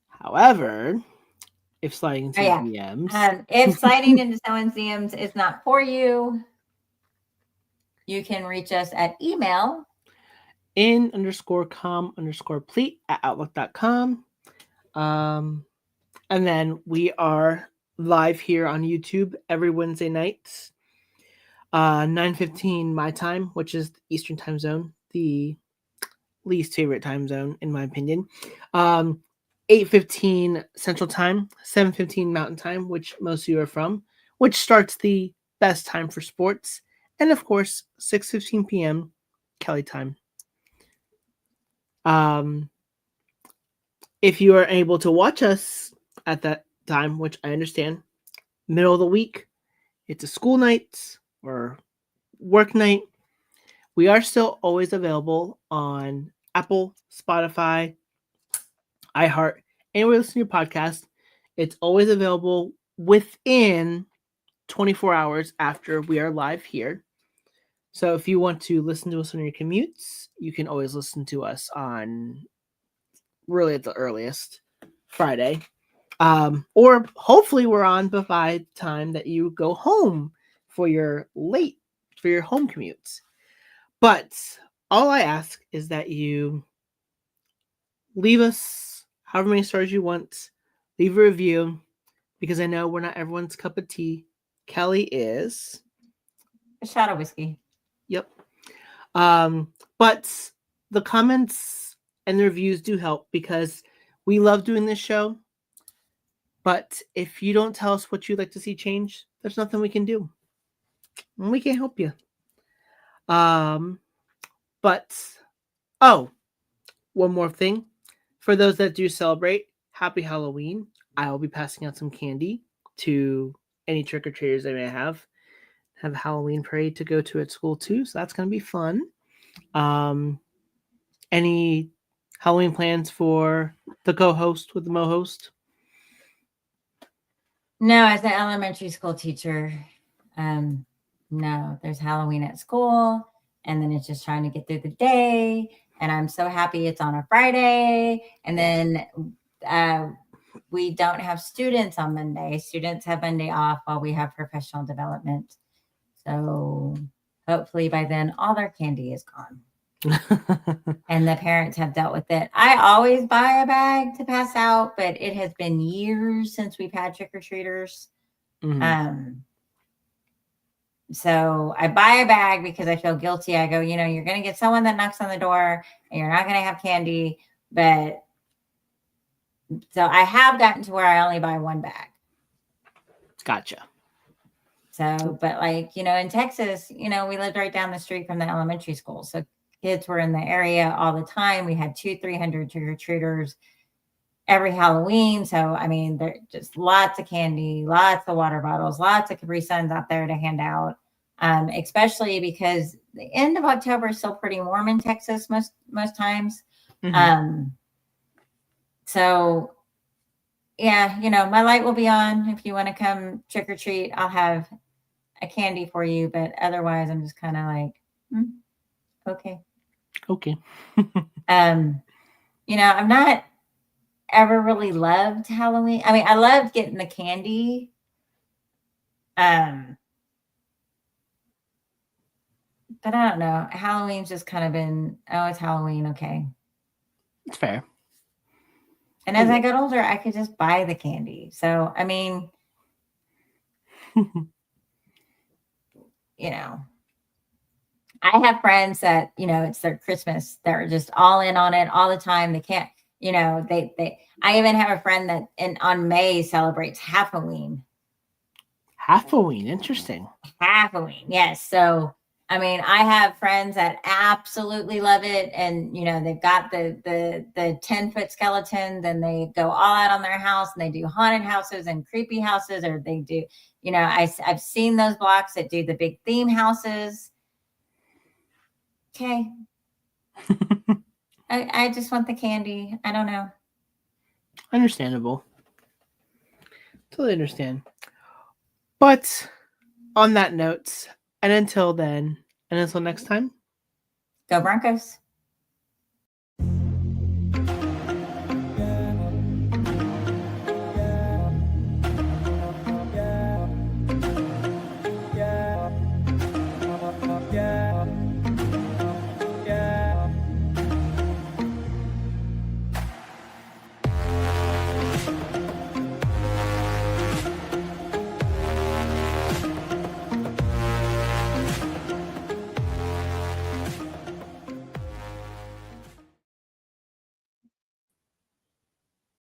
B: However, if sliding into DMs,
C: if sliding into someone's DMs is not for you, you can reach us at email
B: in_com_plete@outlook.com. And then we are live here on YouTube every Wednesday night. 9:15 my time, which is Eastern time zone, the least favorite time zone in my opinion. 8:15 Central Time, 7:15 Mountain Time, which most of you are from, which starts the best time for sports, and of course 6:15 p.m. Kelly time. If you are able to watch us at that time, which I understand, middle of the week, it's a school night or work night, we are still always available on Apple, Spotify, iHeart, anywhere you listen to your podcast. It's always available within 24 hours after we are live here. So if you want to listen to us on your commutes, you can always listen to us on, really at the earliest, Friday. Or hopefully we're on by the time that you go home for your home commutes. But all I ask is that you leave us however many stars you want, leave a review, because I know we're not everyone's cup of tea. Kelly is
C: A shot of whiskey.
B: Yep. But the comments and the reviews do help because we love doing this show. But if you don't tell us what you'd like to see change, there's nothing we can do. And we can't help you. But one more thing. For those that do celebrate, happy Halloween. I will be passing out some candy to any trick-or-treaters they may have a Halloween parade to go to at school too, so that's going to be fun. Any Halloween plans for the co-host with the mo-host?
C: No, as an elementary school teacher, no, there's Halloween at school, and then it's just trying to get through the day. And I'm so happy it's on a Friday. And then we don't have students on Monday. Students have Monday off while we have professional development. So hopefully by then all their candy is gone. And the parents have dealt with it. I always buy a bag to pass out, but it has been years since we've had trick-or-treaters. Mm-hmm. So I buy a bag because I feel guilty. I go, you're going to get someone that knocks on the door and you're not going to have candy. But so I have gotten to where I only buy one bag.
B: Gotcha.
C: So, but in Texas, we lived right down the street from the elementary school. So kids were in the area all the time. We had 200-300 trick-or-treaters every Halloween. So, there's just lots of candy, lots of water bottles, lots of Capri Suns out there to hand out. Especially because the end of October is still pretty warm in Texas most times. Mm-hmm. So yeah, my light will be on. If you want to come trick or treat, I'll have a candy for you. But otherwise, I'm just kind of like, okay. I've not ever really loved Halloween. I loved getting the candy. But I don't know. Halloween's just kind of been, it's Halloween. Okay.
B: It's fair.
C: And as I got older, I could just buy the candy. So, I have friends that, it's their Christmas. They're just all in on it all the time. They can't, I even have a friend that on May celebrates Halloween.
B: Halloween, interesting.
C: Halloween, yes. So, I have friends that absolutely love it. And, they've got the 10-foot skeletons and they go all out on their house and they do haunted houses and creepy houses, or they do, I've seen those blocks that do the big theme houses. Okay. I just want the candy. I don't know.
B: Understandable. Totally understand. But on that note, and until then, and until next time,
C: go Broncos.